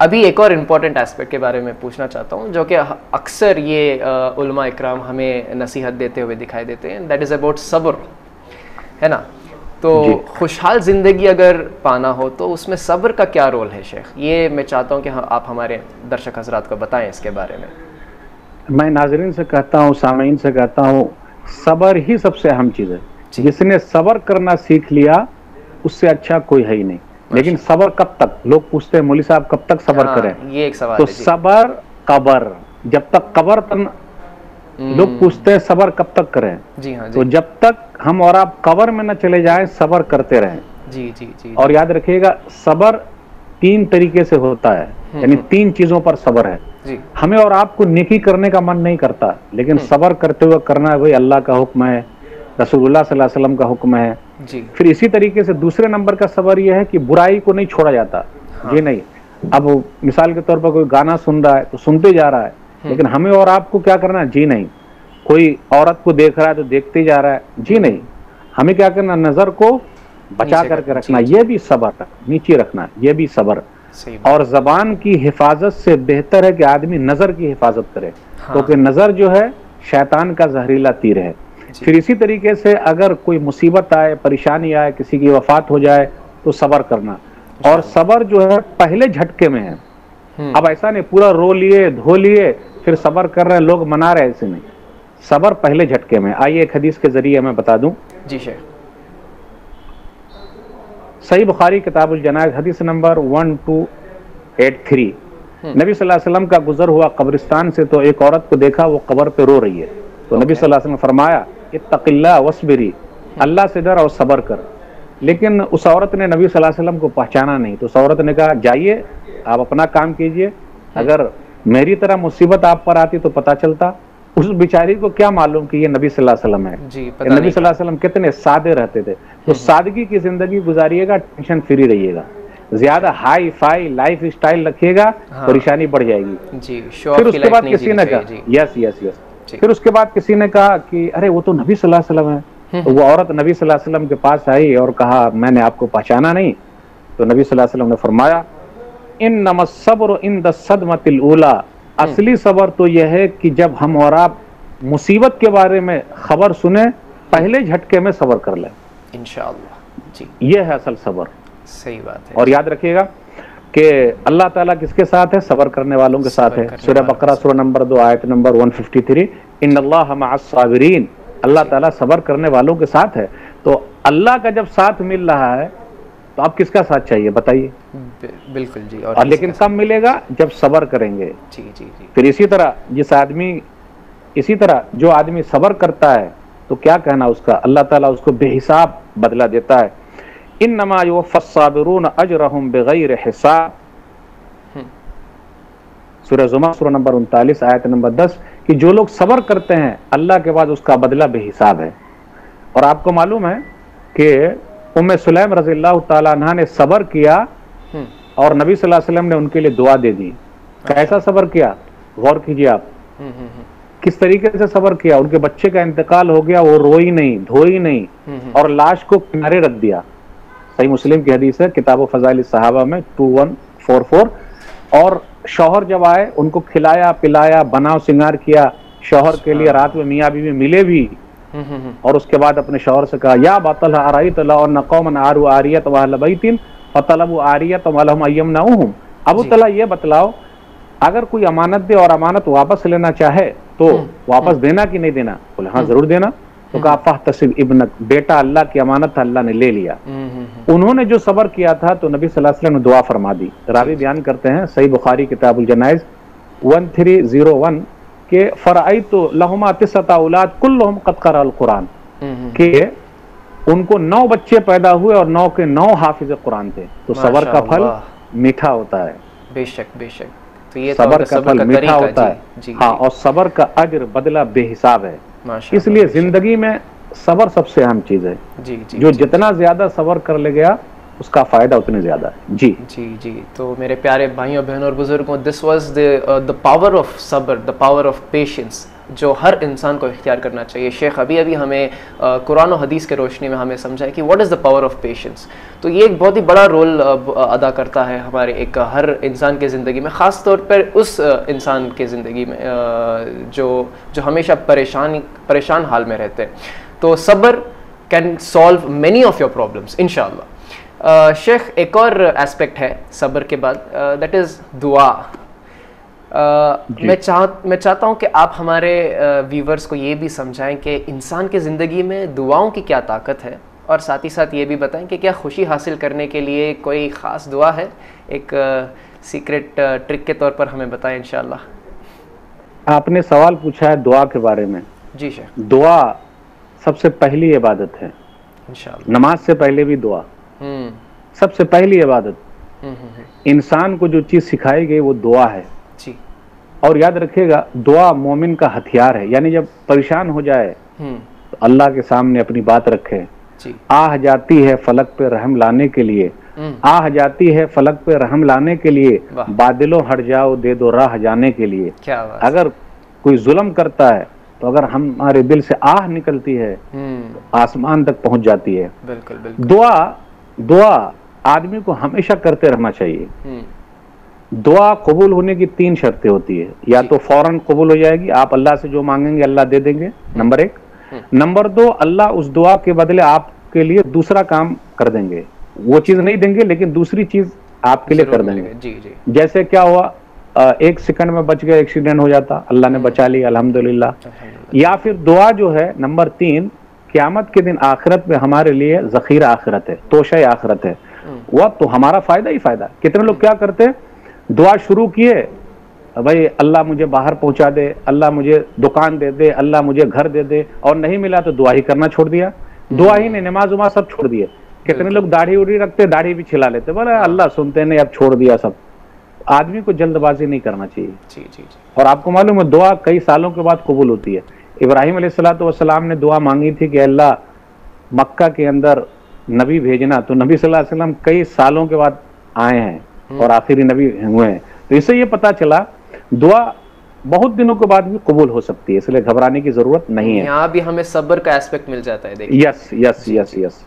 B: अभी एक और इम्पॉर्टेंट एस्पेक्ट के बारे में पूछना चाहता हूँ, जो कि अक्सर ये उलमा इकराम हमें नसीहत देते हुए दिखाई देते हैं, दैट इज़ अबाउट सब्र, है ना। तो खुशहाल ज़िंदगी अगर पाना हो तो उसमें सब्र का क्या रोल है शेख? ये मैं चाहता हूँ कि आप हमारे दर्शक हजरात को बताएं इसके बारे में। मैं
A: नाज़रीन से कहता हूँ, सामीन से कहता हूँ, सब्र ही सबसे अहम चीज़ है। जिसने सब्र करना सीख लिया, उससे अच्छा कोई है ही नहीं। लेकिन सब्र कब तक? लोग पूछते हैं मौली साहब कब तक सब्र करें?
B: ये एक सवाल
A: तो सब्र कब्र, जब तक कब्र तक लोग पूछते हैं सब्र कब तक करें? जी हाँ, तो जब तक हम और आप कब्र में न चले जाएं, सब्र करते रहें। जी जी जी। और याद रखिएगा, सब्र 3 तरीके से होता है, यानी 3 चीजों पर सब्र है। जी। हमें और आपको नेकी करने का मन नहीं करता, लेकिन सब्र करते हुए करना है, वही अल्लाह का हुक्म है, रसूलुल्लाह सल्लल्लाहु अलैहि वसल्लम का हुक्म है। जी। फिर इसी तरीके से दूसरे नंबर का सब्र यह है कि बुराई को नहीं छोड़ा जाता। जी नहीं। अब मिसाल के तौर पर कोई गाना सुन रहा है तो सुनते जा रहा है, लेकिन हमें और आपको क्या करना है? जी नहीं। कोई औरत को देख रहा है तो देखते जा रहा है, जी नहीं। हमें क्या करना? नजर को बचा करके रखना, ये भी सब्र, नीचे रखना, ये भी सब्र। और जबान की हिफाजत से बेहतर है कि आदमी नजर की हिफाजत करे, क्योंकि नजर जो है शैतान का जहरीला तीर है। फिर इसी तरीके से अगर कोई मुसीबत आए, परेशानी आए, किसी की वफात हो जाए, तो सब्र करना। और सब्र जो है पहले झटके में है। अब ऐसा नहीं पूरा रो लिए धो लिए फिर सब्र कर रहे हैं, लोग मना रहे, ऐसे नहीं। सब्र पहले झटके में। आइए एक हदीस के जरिए मैं बता दूं। जी शेख। सही बुखारी किताबुल जनाज़ हदीस नंबर 1283, नबी सल्लल्लाहु अलैहि वसल्लम का गुजर हुआ कब्रिस्तान से, तो एक औरत को देखा वो कब्र पे रो रही है। तो नबी सल्लल्लाहु अलैहि वसल्लम ने फरमाया, इत्तक़िल्लाह वस्बिरी, अल्लाह से डर और सब्र कर। लेकिन उस औरत ने नबी सल्लल्लाहु अलैहि वसल्लम को पहचाना नहीं। तो उस औरत ने कहा, जाइए आप अपना काम कीजिए, अगर मेरी तरह मुसीबत आप पर आती तो पता चलता। उस बेचारी को क्या मालूम कि ये नबी सल्लल्लाहु अलैहि वसल्लम है। जी, नबी सल्लल्लाहु अलैहि वसल्लम कितने सादे रहते थे। तो सादगी की जिंदगी गुजारिएगा, टेंशन फ्री रहिएगा। ज्यादा हाई फाई लाइफ स्टाइल रखिएगा, परेशानी बढ़ जाएगी। जी। फिर उसके बाद किसी ने कहा, यस यस यस, फिर उसके बाद किसी ने कहा कि अरे वो तो नबी सल्लल्लाहु अलैहि वसल्लम है। तो वो औरत नबी सल्लल्लाहु अलैहि वसल्लम के पास आई और कहा, मैंने आपको पहचाना नहीं। तो नबी सल्लल्लाहु अलैहि वसल्लम ने फरमाया, इन्नमा सब्रु इंद सदमतिल ऊला, असली सब्र तो यह है कि जब हम और आप मुसीबत के बारे में खबर सुने, पहले झटके में सब्र कर लें इंशाअल्लाह। जी, ये है असल सब्र। सही बात है। और याद रखिएगा कि अल्लाह ताला किसके साथ है? सब्र करने वालों के साथ है। सूरह बकरा सूरह नंबर 2 आयत नंबर 153, इन्नल्लाह मअस साबिरीन, अल्लाह ताला सब्र करने वालों के साथ है। तो अल्लाह का जब साथ मिल रहा है तो आप किसका साथ चाहिए बताइए?
B: बिल्कुल जी।
A: और लेकिन कब मिलेगा? जब सब्र करेंगे।
B: जी जी जी।
A: फिर इसी तरह जो आदमी सब्र करता है तो क्या कहना उसका, अल्लाह ताला उसको बेहिसाब बदला देता है। इन्नमा युवफ़्फ़स-साबिरून अजरहुम बिग़ैरि हिसाब, सूरह ज़ुमर सूरह नंबर 39 आयत नंबर 10, कि जो लोग सब्र करते हैं अल्लाह के बाद उसका बदला बेहिसाब है। और आपको मालूम है कि उम्मे सुलैम रज़ियल्लाहु ताला अन्हा ने सब्र किया और नबी सल्लल्लाहु अलैहि वसल्लम ने उनके लिए दुआ दे दी। कैसा सब्र किया, गौर कीजिए आप, किस तरीके से सब्र किया। उनके बच्चे का इंतकाल हो गया, वो रोई नहीं, धोई नहीं और लाश को किनारे रख दिया। सही मुस्लिम की हदीस है, किताब फ़ज़ाइल सहाबा में 2144। और शौहर जब आए उनको खिलाया पिलाया, बनाव सिंगार किया शौहर के लिए, रात में मियाँ बीवी मिले भी और उसके बाद अपने शौहर से कहा, या बातल अराइत लौ अन्न कौमन आरू आरियत व अहल बैतिन फतलबू आरियत व लहुम अयमनऊहुम। अबू तला ये बतलाओ, अगर कोई अमानत दे और अमानत वापस लेना चाहे तो वापस देना कि नहीं देना? बोले हाँ जरूर देना। तो कहा फ़हतसिब इब्नक, बेटा अल्लाह की अमानत था, अल्लाह ने ले लिया। उन्होंने जो सब्र किया था तो नबी सल्लल्लाहु अलैहि वसल्लम ने दुआ फरमा दी। रावी बयान करते हैं सही बुखारी किताबुल जनाइज 1301 के फ़रअयतु लहुमा तिस्सता औलाद कुल्लुहुम क़द क़रअल कुरान, के उनको 9 बच्चे पैदा हुए और 9 के 9 हाफिज़ कुरान थे। तो सब्र का फल मीठा होता है।
B: बेशक बेशक। तो ये
A: सब्र का फल मीठा होता है। हाँ, और सब्र का अज्र बदला बेहिसाब है। इसलिए जिंदगी में सब्र सबसे अहम चीज है। जो जितना ज्यादा सब्र कर ले गया उसका फायदा उतने ज्यादा है। जी
B: जी जी। तो मेरे प्यारे भाइयों बहनों और बुजुर्गों, this was the power of सब्र, द पावर ऑफ पेशेंस, जो हर इंसान को इख्तियार करना चाहिए। शेख अभी हमें कुरान और हदीस के रोशनी में हमें समझाया कि what is the power of patience. तो ये एक बहुत ही बड़ा रोल अदा करता है हमारे एक हर इंसान के ज़िंदगी में, ख़ास तौर पर उस इंसान के ज़िंदगी में जो हमेशा परेशान हाल में रहते हैं। तो सब्र can solve many of your problems इंशाअल्लाह। शेख, एक और एस्पेक्ट है सब्र के बाद, दैट इज़ दुआ। मैं चाहता हूँ कि आप हमारे व्यूवर्स को ये भी समझाएं कि इंसान के ज़िंदगी में दुआओं की क्या ताकत है, और साथ ही साथ ये भी बताएं कि क्या खुशी हासिल करने के लिए कोई ख़ास दुआ है, एक सीक्रेट ट्रिक के तौर पर हमें बताएं इंशाअल्लाह।
A: आपने सवाल पूछा है दुआ के बारे में।
B: जी शेख।
A: दुआ सबसे पहली इबादत है इंशाअल्लाह। नमाज से पहले भी दुआ सबसे पहली इबादत। इंसान को जो चीज़ सिखाई गई वो दुआ है। और याद रखिएगा, दुआ मोमिन का हथियार है। यानी जब परेशान हो जाए तो अल्लाह के सामने अपनी बात रखे। आह जाती है फलक पे रहम लाने के लिए, आह जाती है फलक पे रहम लाने के लिए, बादलों हट जाओ दे दो राह जाने के लिए। अगर कोई जुल्म करता है तो अगर हमारे दिल से आह निकलती है तो आसमान तक पहुंच जाती है।
B: बिल्कुल बिल्कुल।
A: दुआ आदमी को हमेशा करते रहना चाहिए। दुआ कबूल होने की 3 शर्तें होती है। या तो फौरन कबूल हो जाएगी, आप अल्लाह से जो मांगेंगे अल्लाह दे देंगे, नंबर 1। नंबर 2, अल्लाह उस दुआ के बदले आपके लिए दूसरा काम कर देंगे। वो चीज नहीं देंगे लेकिन दूसरी चीज आपके लिए कर देंगे।
B: जी जी।
A: जैसे क्या हुआ, 1 सेकंड में बच गए, एक्सीडेंट हो जाता, अल्लाह ने बचा लिया, अल्हम्दुलिल्लाह। या फिर दुआ जो है नंबर 3, क़यामत के दिन आखिरत में हमारे लिए ज़ख़ीरा आखिरत है, तोशा आखिरत है। वह तो हमारा फायदा ही फायदा। कितने लोग क्या करते हैं, दुआ शुरू किए, भाई अल्लाह मुझे बाहर पहुंचा दे, अल्लाह मुझे दुकान दे दे, अल्लाह मुझे घर दे दे, और नहीं मिला तो दुआ ही करना छोड़ दिया। दुआ ही नहीं, नमाज उमाज सब छोड़ दिए। कितने लोग दाढ़ी उड़ी रखते, दाढ़ी भी छिला लेते, बोले अल्लाह सुनते नहीं, अब छोड़ दिया सब। आदमी को जल्दबाजी नहीं करना चाहिए।
B: जी जी जी।
A: और आपको मालूम है दुआ कई सालों के बाद कबूल होती है। इब्राहिम अलैहिस्सलाम ने दुआ मांगी थी कि अल्लाह मक्का के अंदर नबी भेजना, तो नबी सल्लल्लाहु अलैहि वसल्लम कई सालों के बाद आए हैं और आखिरी नबी हुए हैं। तो इससे ये पता चला दुआ बहुत दिनों के बाद भी कबूल हो सकती है, इसलिए घबराने की जरूरत नहीं है।
B: यहाँ भी हमें सब्र का एस्पेक्ट मिल जाता है। देखिए,
A: यस यस यस यस।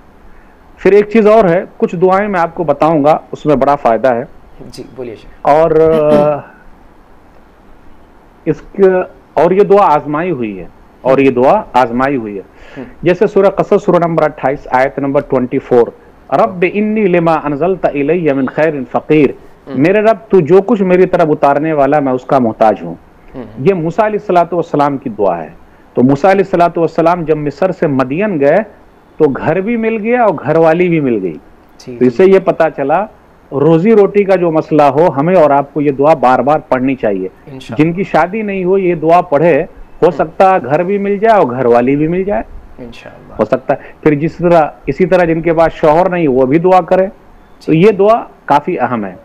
A: फिर एक चीज और है, कुछ दुआएं मैं आपको बताऊंगा, उसमें बड़ा फायदा है।
B: जी बोलिए।
A: और ये दुआ आजमाई हुई है, और ये दुआ आजमाई हुई है। जैसे सूरह क़सस सूरह नंबर 28 आयत नंबर 24, रब्ब इन्नी लिमा अनज़लता इलैया मिन खैरिन फ़क़ीर, मेरे रब तू जो कुछ मेरी तरफ उतारने वाला मैं उसका मोहताज हूँ। ये मूसा अलैहिस्सलातु वस्सलाम की दुआ है। तो मूसा अलैहिस्सलातु वस्सलाम जब मिस्र से मदियन गए तो घर भी मिल गया और घरवाली भी मिल गई। तो इससे ये पता चला रोजी रोटी का जो मसला हो, हमें और आपको ये दुआ बार बार पढ़नी चाहिए। जिनकी शादी नहीं हो ये दुआ पढ़े, हो सकता है घर भी मिल जाए और घर वाली भी मिल जाए, इंशाअल्लाह हो सकता है। फिर इसी तरह जिनके पास शौहर नहीं वो भी दुआ करे। तो ये दुआ काफी अहम है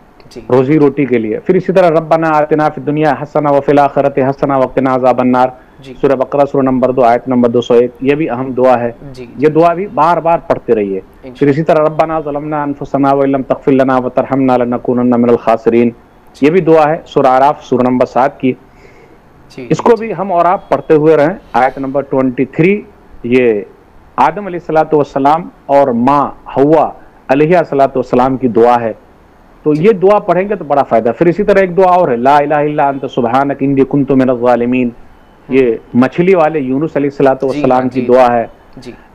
A: रोजी रोटी के लिए। फिर इसी तरह रब्बना आतिना फिद दुनिया हसना व फिल आखिरति हसना वक़िना अज़ाबन्नार, सूरह बकरा सूरह नंबर 2 आयत नंबर 201, ये भी अहम दुआ है। ये दुआ भी बार बार पढ़ते रहिए। फिर इसी तरह रब्बना ज़लमना अनफुसना व इल्लम तग़फिर लना व तरहमना लनकूनन्ना मिनल खासिरीन, ये भी दुआ है सूरह आराफ सूरह नंबर 7 की। इसको भी हम और आप पढ़ते हुए रहें। आयत नंबर 23 ये आदम अलैहिस्सलातु वस्सलाम और माँ हव्वा अलैहिस्सलातु वस्सलाम की दुआ है। तो ये दुआ पढ़ेंगे तो बड़ा फायदा। फिर इसी तरह एक दुआ और है, ला इलाहा इल्ला अंत सुब्हानक इन्नी कुन्तु मिनज़ ज़ालिमीन, ये मछली वाले यूनुस अलैहिस्सलातु वस्सलाम की दुआ है।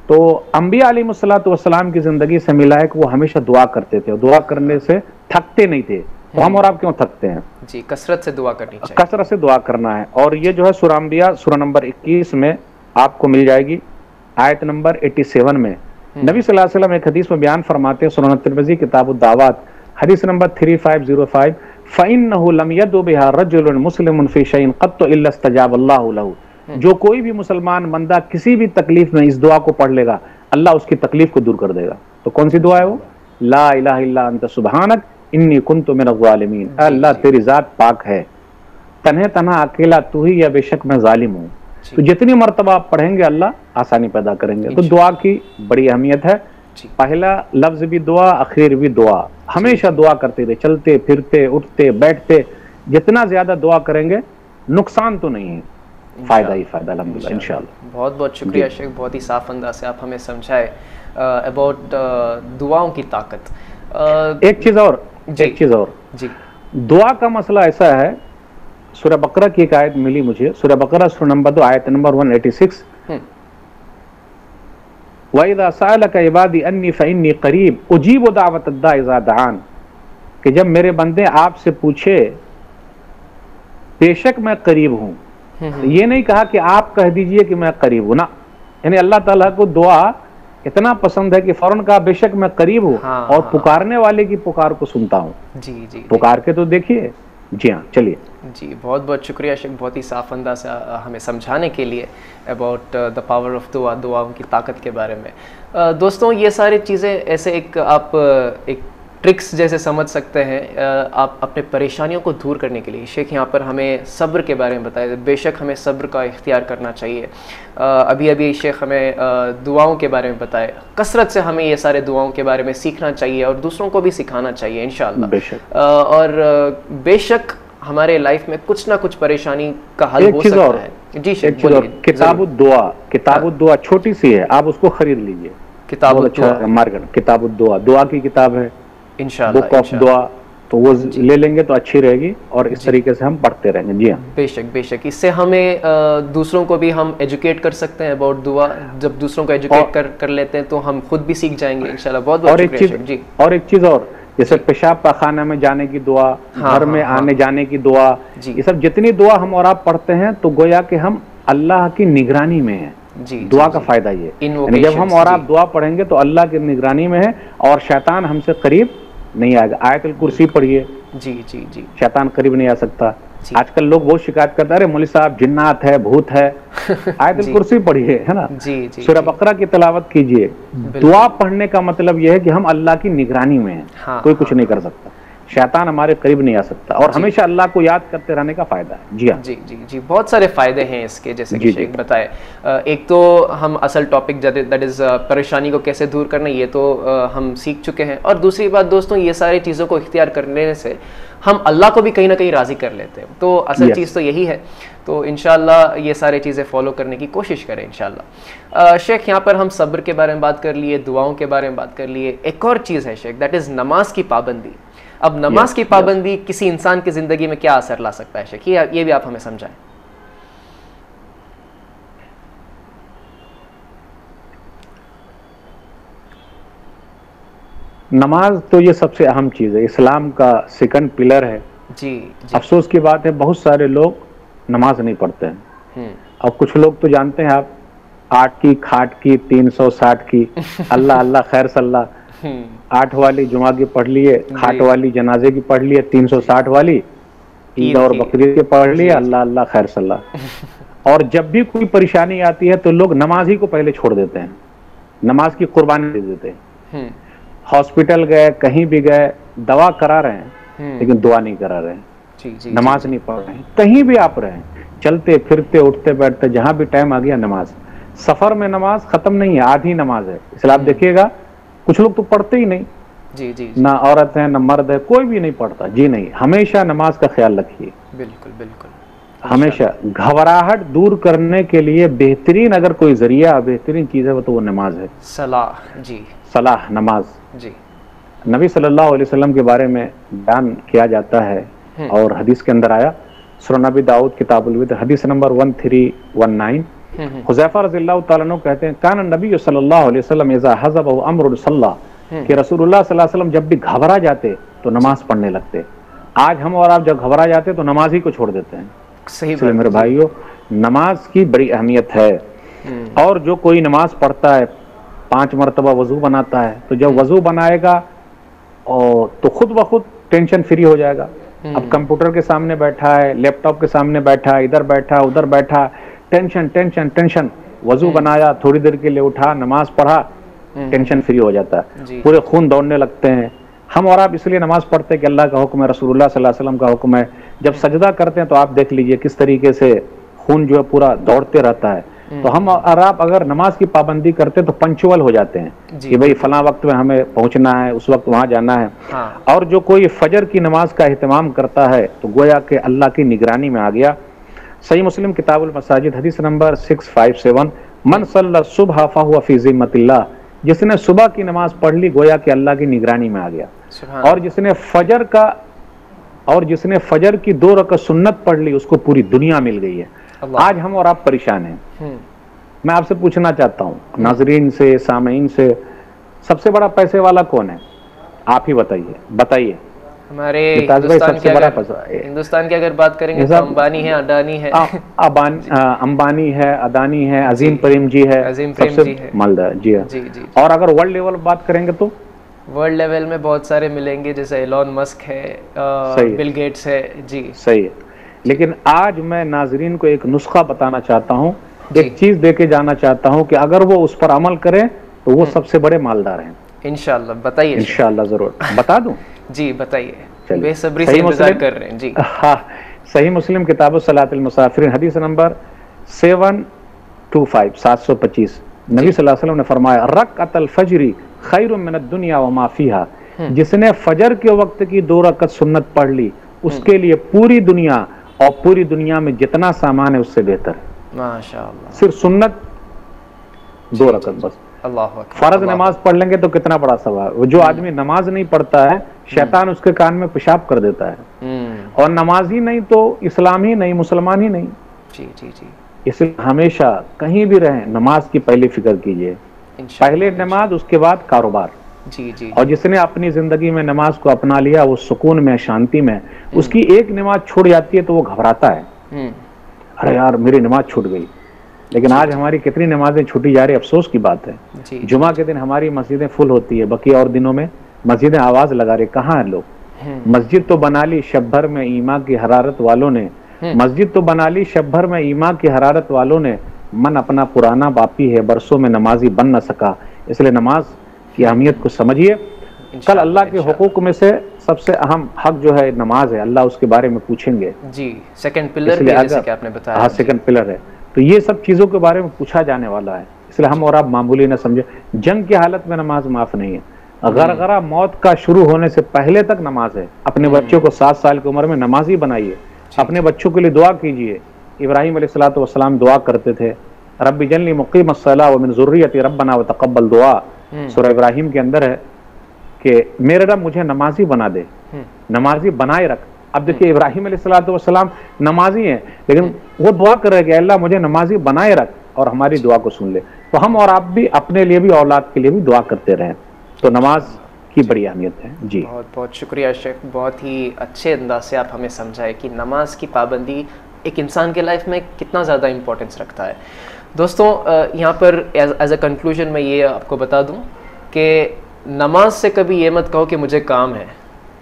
A: तो अंबिया अलैहिस्सलातु वस्सलाम की जिंदगी से मिला है कि वो हमेशा दुआ करते थे, दुआ करने से थकते नहीं थे। तो हम और आप क्यों थकते हैं? जी, कसरत से दुआ करनी चाहिए, कसरत से दुआ करना है। और ये जो है सूरह अंबिया सूरह नंबर 21 में आपको मिल जाएगी, आयत नंबर 87 में नबी सल्लल्लाहु अलैहि वसल्लम एक हदीस में बयान फरमाते हैं, सुनन तिरमिज़ी किताबुद दावात हदीस नंबर 3505, फ़इन्नहु लम यदु बिहा रजुलुन मुस्लिमुन फ़ी शैइन क़त्तु इल्ला इस्तजाब अल्लाहु लहू, जो कोई भी मुसलमान बंदा किसी भी तकलीफ में इस दुआ को पढ़ लेगा, अल्लाह उसकी तकलीफ को दूर कर देगा। तो कौन सी दुआ है वो? ला इलाहा इल्ला अंत सुब्हानक इन्नी कुन्तु मिनज़ ज़ालिमीन, अल्लाह तेरी जात पाक है, तन्हे तन्हा अकेला तू ही या बेशक मैं जालिम हूँ। तो जितनी मर्तबा आप पढ़ेंगे अल्लाह आसानी पैदा करेंगे। तो दुआ की बड़ी अहमियत है। पहला लफ्ज भी दुआ, आखिर भी दुआ। हमेशा दुआ करते रहे, चलते फिरते उठते बैठते, जितना ज्यादा दुआ करेंगे नुकसान तो नहीं है, फायदा ही फायदा अल्हम्दुलिल्लाह इंशाअल्लाह।
B: बहुत बहुत शुक्रिया शेख, बहुत ही साफ अंदाज से आप हमें समझाए अबाउट दुआओं की ताकत।
A: एक चीज और जी, दुआ का मसला ऐसा है, सूरह बकरा की एक आयत मिली मुझे, सूरह बकरा सूरह नंबर 2 आयत नंबर 186, वइज़ा सअलक इबादी अन्नी फ़इन्नी क़रीब उजीबु दावतद दाई इज़ा दआन, कि जब मेरे बंदे आपसे पूछे बेशक मैं करीब हूँ। ये नहीं कहा कि आप कह दीजिए कि मैं करीब हूँ ना, यानी अल्लाह ताला को दुआ इतना पसंद है कि फौरन कहा बेशक मैं करीब हूँ। और पुकारने वाले की पुकार को सुनता हूँ। जी, पुकार के तो देखिए। जी हाँ, चलिए।
B: जी, बहुत बहुत शुक्रिया शेख, बहुत ही साफ अंदाज से हमें समझाने के लिए अबाउट द पावर ऑफ दुआ, दुआओं की ताकत के बारे में। दोस्तों, ये सारी चीज़ें ऐसे आप एक ट्रिक्स जैसे समझ सकते हैं। आप अपने परेशानियों को दूर करने के लिए शेख यहाँ पर हमें सब्र के बारे में बताया। बेशक हमें सब्र का इख्तियार करना चाहिए। अभी अभी शेख हमें दुआओं के बारे में बताए। कसरत से हमें ये सारे दुआओं के बारे में सीखना चाहिए और दूसरों को भी सिखाना चाहिए इंशाअल्लाह। और बेशक हमारे लाइफ में कुछ ना कुछ परेशानी का हल हो सकता है। जी शेख,
A: किताबुद दुआ छोटी सी है, आप उसको खरीद लीजिए। किताबुद दुआ, दुआ की किताब है इंशाअल्लाह, बुक ऑफ दुआ, तो वो ले लेंगे तो अच्छी रहेगी और इस तरीके से हम पढ़ते रहेंगे। जी हाँ,
B: बेशक बेशक, इससे हमें दूसरों को भी हम एजुकेट कर सकते हैं अबाउट दुआ। जब दूसरों को एजुकेट कर लेते हैं तो हम खुद भी सीख जाएंगे इंशाल्लाह। बहुत बहुत शुक्रिया।
A: और एक चीज और, जैसे पेशाब पाखाना में जाने की दुआ, घर में आने जाने की दुआ, ये सब जितनी दुआ हम और आप पढ़ते हैं तो गोया कि हम अल्लाह की निगरानी में है। दुआ का फायदा ये, जब हम और आप दुआ पढ़ेंगे तो अल्लाह की निगरानी में है और शैतान हमसे करीब नहीं आएगा। आयतुल कुर्सी पढ़िए। जी, शैतान करीब नहीं आ सकता। आजकल लोग बहुत शिकायत करते हैं, अरे मौलवी साहब जिन्नात है, भूत है। आयतुल कुर्सी पढ़िए, है ना। सूरह बकरा की तिलावत कीजिए। दुआ पढ़ने का मतलब यह है कि हम अल्लाह की निगरानी में हैं। कोई कुछ नहीं कर सकता, शैतान हमारे करीब नहीं आ सकता, और हमेशा अल्लाह को याद करते रहने का फायदा है। जी हाँ,
B: जी, बहुत सारे फायदे हैं इसके, जैसे कि शेख बताए। एक तो हम असल टॉपिक दैट इज़ परेशानी को कैसे दूर करना, ये तो हम सीख चुके हैं। और दूसरी बात दोस्तों, ये सारी चीज़ों को इख्तियार करने से हम अल्लाह को भी कहीं ना कहीं राज़ी कर लेते हैं। तो असल चीज़ तो यही है। तो इंशाल्लाह ये सारी चीज़ें फॉलो करने की कोशिश करें इंशाल्लाह। शेख, यहाँ पर हम सब्र के बारे में बात कर लिए, दुआओं के बारे में बात कर लिए। एक और चीज़ है शेख, दैट इज़ नमाज की पाबंदी। अब नमाज की पाबंदी किसी इंसान की ज़िंदगी में क्या असर ला सकता है शेख, ये भी आप हमें समझाएं।
A: नमाज तो ये सबसे अहम चीज़ है, इस्लाम का सेकंड पिलर है। जी। अफसोस की बात है, बहुत सारे लोग नमाज नहीं पढ़ते हैं। और कुछ लोग तो जानते हैं आप, 8 की खाट की 360 की, अल्लाह अल्लाह खैर सल्ला, 8 वाली जुमा की पढ़ लिए, खाट वाली जनाजे की पढ़ लिए, 360 वाली ईद और बकरीद की पढ़ लिए, अल्लाह अल्लाह खैर सल्लाह। और जब भी कोई परेशानी आती है तो लोग नमाज ही को पहले छोड़ देते हैं, नमाज की कुर्बानी दे देते हैं। हॉस्पिटल गए, कहीं भी गए, दवा करा रहे हैं लेकिन दुआ नहीं करा रहे हैं, नमाज नहीं पढ़ रहे हैं। कहीं भी आप रहे, चलते फिरते उठते बैठते जहां भी टाइम आ गया नमाज। सफर में नमाज खत्म नहीं है, आधी नमाज है। इसलिए आप देखिएगा कुछ लोग तो पढ़ते ही नहीं, जी। ना औरत है ना मर्द है, कोई भी नहीं पढ़ता। जी नहीं, हमेशा नमाज का ख्याल रखिए। बिल्कुल बिल्कुल, हमेशा। घबराहट दूर करने के लिए बेहतरीन अगर कोई जरिया बेहतरीन चीज है वो तो वो नमाज है। सलाह, जी, सलाह, नमाज, जी। नबी सल्लल्लाहु अलैहि वसल्लम के बारे में बयान किया जाता है और हदीस के अंदर आया, सूरह नबी दाऊद किताबुल वितर हदीस नंबर 1319, हुज़ैफा रज़ियल्लाहु ताला अन्हु कहते हैं, कान नबी सल्लल्लाहु अलैहि वसल्लम इज़ा हज़बहु अम्रुन सल्ला, कि रसूलुल्लाह सल्लल्लाहु अलैहि वसल्लम जब भी घबरा जाते तो नमाज पढ़ने लगते। आज हम और आप जब घबरा जाते तो नमाज ही को छोड़ देते हैं। सही बात, मेरे भाइयों, नमाज की बड़ी अहमियत है। और जो कोई नमाज पढ़ता है 5 मरतबा वजू बनाता है, तो जब वजू बनाएगा और तो खुद ब खुद टेंशन फ्री हो जाएगा। अब कंप्यूटर के सामने बैठा है, लैपटॉप के सामने बैठा है, इधर बैठा उधर बैठा, टेंशन टेंशन टेंशन। वजू बनाया, थोड़ी देर के लिए उठा, नमाज पढ़ा, टेंशन फ्री हो जाता है, पूरे खून दौड़ने लगते हैं। हम और आप इसलिए नमाज पढ़ते हैं कि अल्लाह का हुक्म है, रसूलुल्लाह सल्लल्लाहु अलैहि वसल्लम का हुक्म है। जब सजदा करते हैं तो आप देख लीजिए किस तरीके से खून जो है पूरा दौड़ते रहता है। तो हम और आप अगर नमाज की पाबंदी करते हैं तो पंचुअल हो जाते हैं कि भाई फला वक्त में हमें पहुंचना है, उस वक्त वहां जाना है। और जो कोई फजर की नमाज का एहतमाम करता है तो गोया के अल्लाह की निगरानी में आ गया। सही मुस्लिम किताबुल मसाजिद हदीस नंबर 657, मन सल्ला सुबह फहुवा फी ज़िम्मतिल्लाह, जिसने सुबह की नमाज पढ़ ली गोया कि अल्लाह की निगरानी में आ गया। और जिसने फजर की 2 रकात सुन्नत पढ़ ली उसको पूरी दुनिया मिल गई है। आज हम और आप परेशान हैं। मैं आपसे पूछना चाहता हूँ, नाजरीन से, सामीन से, सबसे बड़ा पैसे वाला कौन है? आप ही बताइए। हमारे हिंदुस्तान की अगर बात करेंगे तो अंबानी है, अडानी है, अंबानी है, अदानी है, अजीम प्रेम जी है, सबसे मालदार जी है। जी। और अगर वर्ल्ड लेवल बात करेंगे तो वर्ल्ड लेवल में बहुत सारे मिलेंगे, जैसे एलोन मस्क है, बिल गेट्स है। जी, सही है। लेकिन आज मैं नाजरीन को एक नुस्खा बताना चाहता हूँ, एक चीज दे के जाना चाहता हूँ कि अगर वो उस पर अमल करें तो वो सबसे बड़े मालदार हैं। इंशाअल्लाह, बताइए। इंशाअल्लाह, जरूर बता दूं। जी बताइए, बेसब्री से इंतजार कर रहे हैं। जी हाँ, सही मुस्लिम किताब सलातुल मुसाफिर हदीस नंबर 725 725, नबी सल्लल्लाहु अलैहि वसल्लम ने फरमाया, रकअतल फजरी खैरुम मिनद दुनिया व मा फीहा, जिसने फजर के वक्त की 2 रकात सुन्नत पढ़ ली उसके लिए पूरी दुनिया और पूरी दुनिया में जितना सामान है उससे बेहतर। माशाअल्लाह। सिर्फ सुन्नत 2 रकात बस। फर्ज नमाज पढ़ लेंगे तो कितना बड़ा सवाब। जो आदमी नमाज नहीं पढ़ता है शैतान उसके कान में पेशाब कर देता है। और नमाज ही नहीं तो इस्लाम ही नहीं, मुसलमान ही नहीं। जी जी जी। इसलिए हमेशा कहीं भी रहें नमाज की पहली फिक्र कीजिए, पहले नमाज उसके बाद कारोबार। जी जी। और जिसने अपनी जिंदगी में नमाज को अपना लिया वो सुकून में, शांति में, उसकी एक नमाज छूट जाती है तो वो घबराता है, अरे यार मेरी नमाज छूट गई। लेकिन आज हमारी कितनी नमाजें छूटी जा रही, अफसोस की बात है। जुमा के दिन हमारी मस्जिदें फुल होती है, बाकी और दिनों में मस्जिदें आवाज लगा रही, कहाँ है लोग? मस्जिद तो बना ली शब भर में ईमा की हरारत वालों ने, मस्जिद तो बना ली शब भर में ईमा की हरारत वालों ने, मन अपना पुराना बापी है बरसों में नमाजी बन न सका। इसलिए नमाज की अहमियत को समझिए। कल अल्लाह के हुकूक में से सबसे अहम हक जो है नमाज है, अल्लाह उसके बारे में पूछेंगे। जी, सेकंड पिलर भी जैसे कि आपने बताया। हाँ, सेकंड पिलर है, तो ये सब चीजों के बारे में पूछा जाने वाला है। इसलिए हम और आप मामूली ना समझे। जंग की हालत में नमाज माफ नहीं है। गरगरा मौत का शुरू होने से पहले तक नमाज है। अपने बच्चों को 7 साल की उम्र में नमाजी बनाइए। अपने बच्चों के लिए दुआ कीजिए। इब्राहिम अलैहिस्सलातु वस्सलाम दुआ करते थे, रब्बी जन्नी मुक़ीमस्सलाह व मिन ज़ुर्रियती रब्बना व तक़ब्बल दुआ। सूरह इब्राहिम के अंदर है कि मेरे रब मुझे नमाजी बना दे, नमाजी बनाए रख। अब देखिए इब्राहिम अलैहिस्सलातु वस्सलाम नमाजी हैं, लेकिन वो दुआ कर रहे हैं कि अल्लाह मुझे नमाजी बनाए रख और हमारी दुआ को सुन ले। तो हम और आप भी अपने लिए भी, औलाद के लिए भी दुआ करते रहें। तो नमाज की बड़ी अहमियत है। जी, बहुत बहुत शुक्रिया शेख, बहुत ही अच्छे अंदाज से आप हमें समझाए कि नमाज की पाबंदी एक इंसान के लाइफ में कितना ज़्यादा इम्पोर्टेंस रखता है। दोस्तों, यहाँ पर एज अ कंक्लूजन मैं ये आपको बता दूँ कि
B: नमाज से कभी ये मत कहो कि मुझे काम है,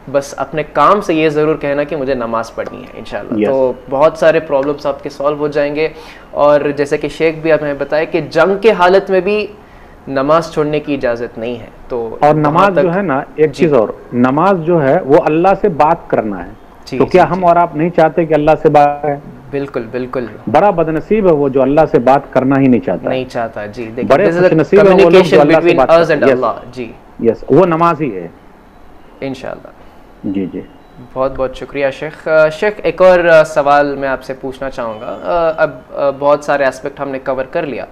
B: बस अपने काम से ये ज़रूर कहना कि मुझे नमाज पढ़नी है इंशाल्लाह।
A: Yes.
B: तो बहुत सारे प्रॉब्लम्स आपके सॉल्व हो जाएंगे। और जैसे कि शेख भी आपने बताया कि जंग के हालत में भी नमाज छोड़ने की इजाज़त नहीं है। तो
A: और नमाज जो है ना, एक चीज़ और, नमाज जो है वो अल्लाह से बात करना है। तो क्या हम और आप नहीं चाहते कि अल्लाह से बात है?
B: बिल्कुल बिल्कुल।
A: बड़ा बदनसीब है वो जो अल्लाह से बात करना ही नहीं चाहता।
B: नहीं चाहता जी।
A: बड़े खुशनसीब है वो लोग जो अल्लाह से बात करते हैं।
B: जी
A: यस, वो नमाज ही है
B: इंशाल्लाह।
A: जी जी,
B: बहुत बहुत शुक्रिया शेख। शेख, एक और सवाल मैं आपसे पूछना चाहूँगा। अब बहुत सारे एस्पेक्ट हमने कवर कर लिया।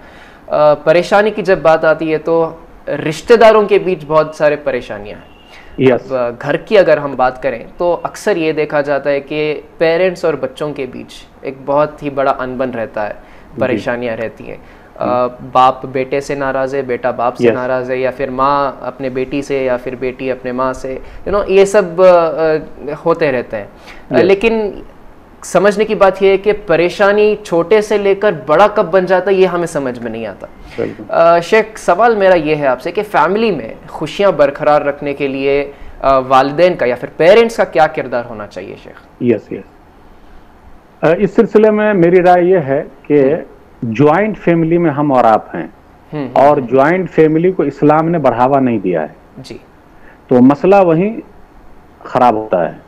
B: परेशानी की जब बात आती है तो रिश्तेदारों के बीच बहुत सारे परेशानियां हैं।
A: Yes.
B: अब घर की अगर हम बात करें तो अक्सर ये देखा जाता है कि पेरेंट्स और बच्चों के बीच एक बहुत ही बड़ा अनबन रहता है, परेशानियां रहती हैं। बाप बेटे से नाराज़ है, बेटा बाप से नाराज़ है, या फिर माँ अपने बेटी से, या फिर बेटी अपने माँ से, ये सब होते रहते हैं। लेकिन समझने की बात यह है कि परेशानी छोटे से लेकर बड़ा कब बन जाता है ये हमें समझ में नहीं आता। शेख, सवाल मेरा ये है आपसे कि फैमिली में खुशियां बरकरार रखने के लिए वालिदैन का या फिर पेरेंट्स का क्या किरदार होना चाहिए शेख?
A: यस यस, इस सिलसिले में मेरी राय ये है कि ज्वाइंट फैमिली में हम और आप हैं, और ज्वाइंट फैमिली को इस्लाम ने बढ़ावा नहीं दिया है
B: जी।
A: तो मसला वहीं खराब होता है।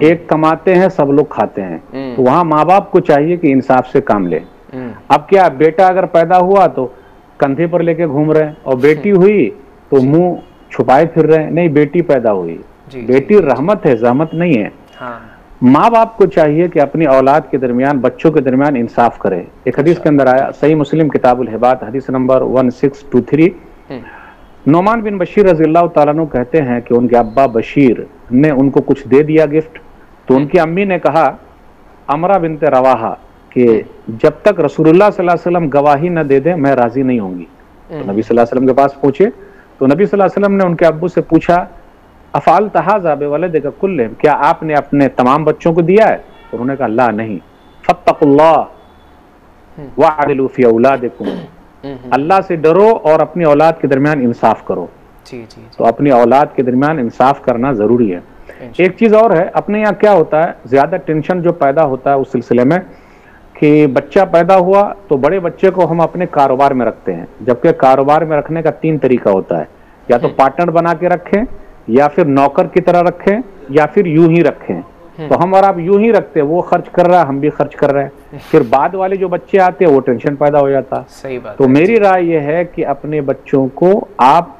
A: एक कमाते हैं, सब लोग खाते हैं, तो वहां माँ बाप को चाहिए कि इंसाफ से काम ले। अब क्या, बेटा अगर पैदा हुआ तो कंधे पर लेके घूम रहे हैं, और बेटी हुई तो मुंह छुपाए फिर रहे हैं। नहीं, बेटी पैदा हुई, बेटी रहमत है, जहमत नहीं है। माँ बाप को चाहिए कि अपनी औलाद के दरमियान, बच्चों के दरमियान इंसाफ करे। एक हदीस के अंदर आया, सही मुस्लिम किताबुल हिबात, हदीस नंबर 1623, नोमान बिन बशीर रज़ी अल्लाह ताला अन्हु कहते हैं कि उनके अब्बा बशीर ने उनको कुछ दे दिया गिफ्ट, तो उनकी अम्मी ने कहा, अमरा बिनते रवाहा, कि जब तक रसूलुल्लाह सल्लल्लाहु अलैहि वसल्लम गवाही न दे दें मैं राजी नहीं होंगी। तो नबी सल्लल्लाहु अलैहि वसल्लम के पास पहुंचे, तो नबी सल्लल्लाहु अलैहि वसल्लम ने उनके अब्बू से पूछा, अफाल तहाज़ा बिवलदिका कुल्लिहिम, क्या आपने अपने तमाम बच्चों को दिया है? तो उन्होंने कहा, ला नहीं। फत्तकुल्लाह वअदिलू फी औलादिकुम, अल्लाह से डरो और अपनी औलाद के दरमियान इंसाफ करो।
B: जी जी।
A: तो अपनी औलाद के दरमियान इंसाफ करना जरूरी है। एक चीज और है, अपने यहाँ क्या होता है, ज्यादा टेंशन जो पैदा होता है उस सिलसिले में कि बच्चा पैदा हुआ तो बड़े बच्चे को हम अपने कारोबार में रखते हैं, जबकि कारोबार में रखने का 3 तरीका होता है, या तो पार्टनर बना के रखें, या फिर नौकर की तरह रखें, या फिर यूं ही रखें। तो हम और आप यूं ही रखते हैं, वो खर्च कर रहा है, हम भी खर्च कर रहे हैं, फिर बाद वाले जो बच्चे आते हैं वो टेंशन पैदा हो जाता।
B: सही बात।
A: तो मेरी राय ये है कि अपने बच्चों को आप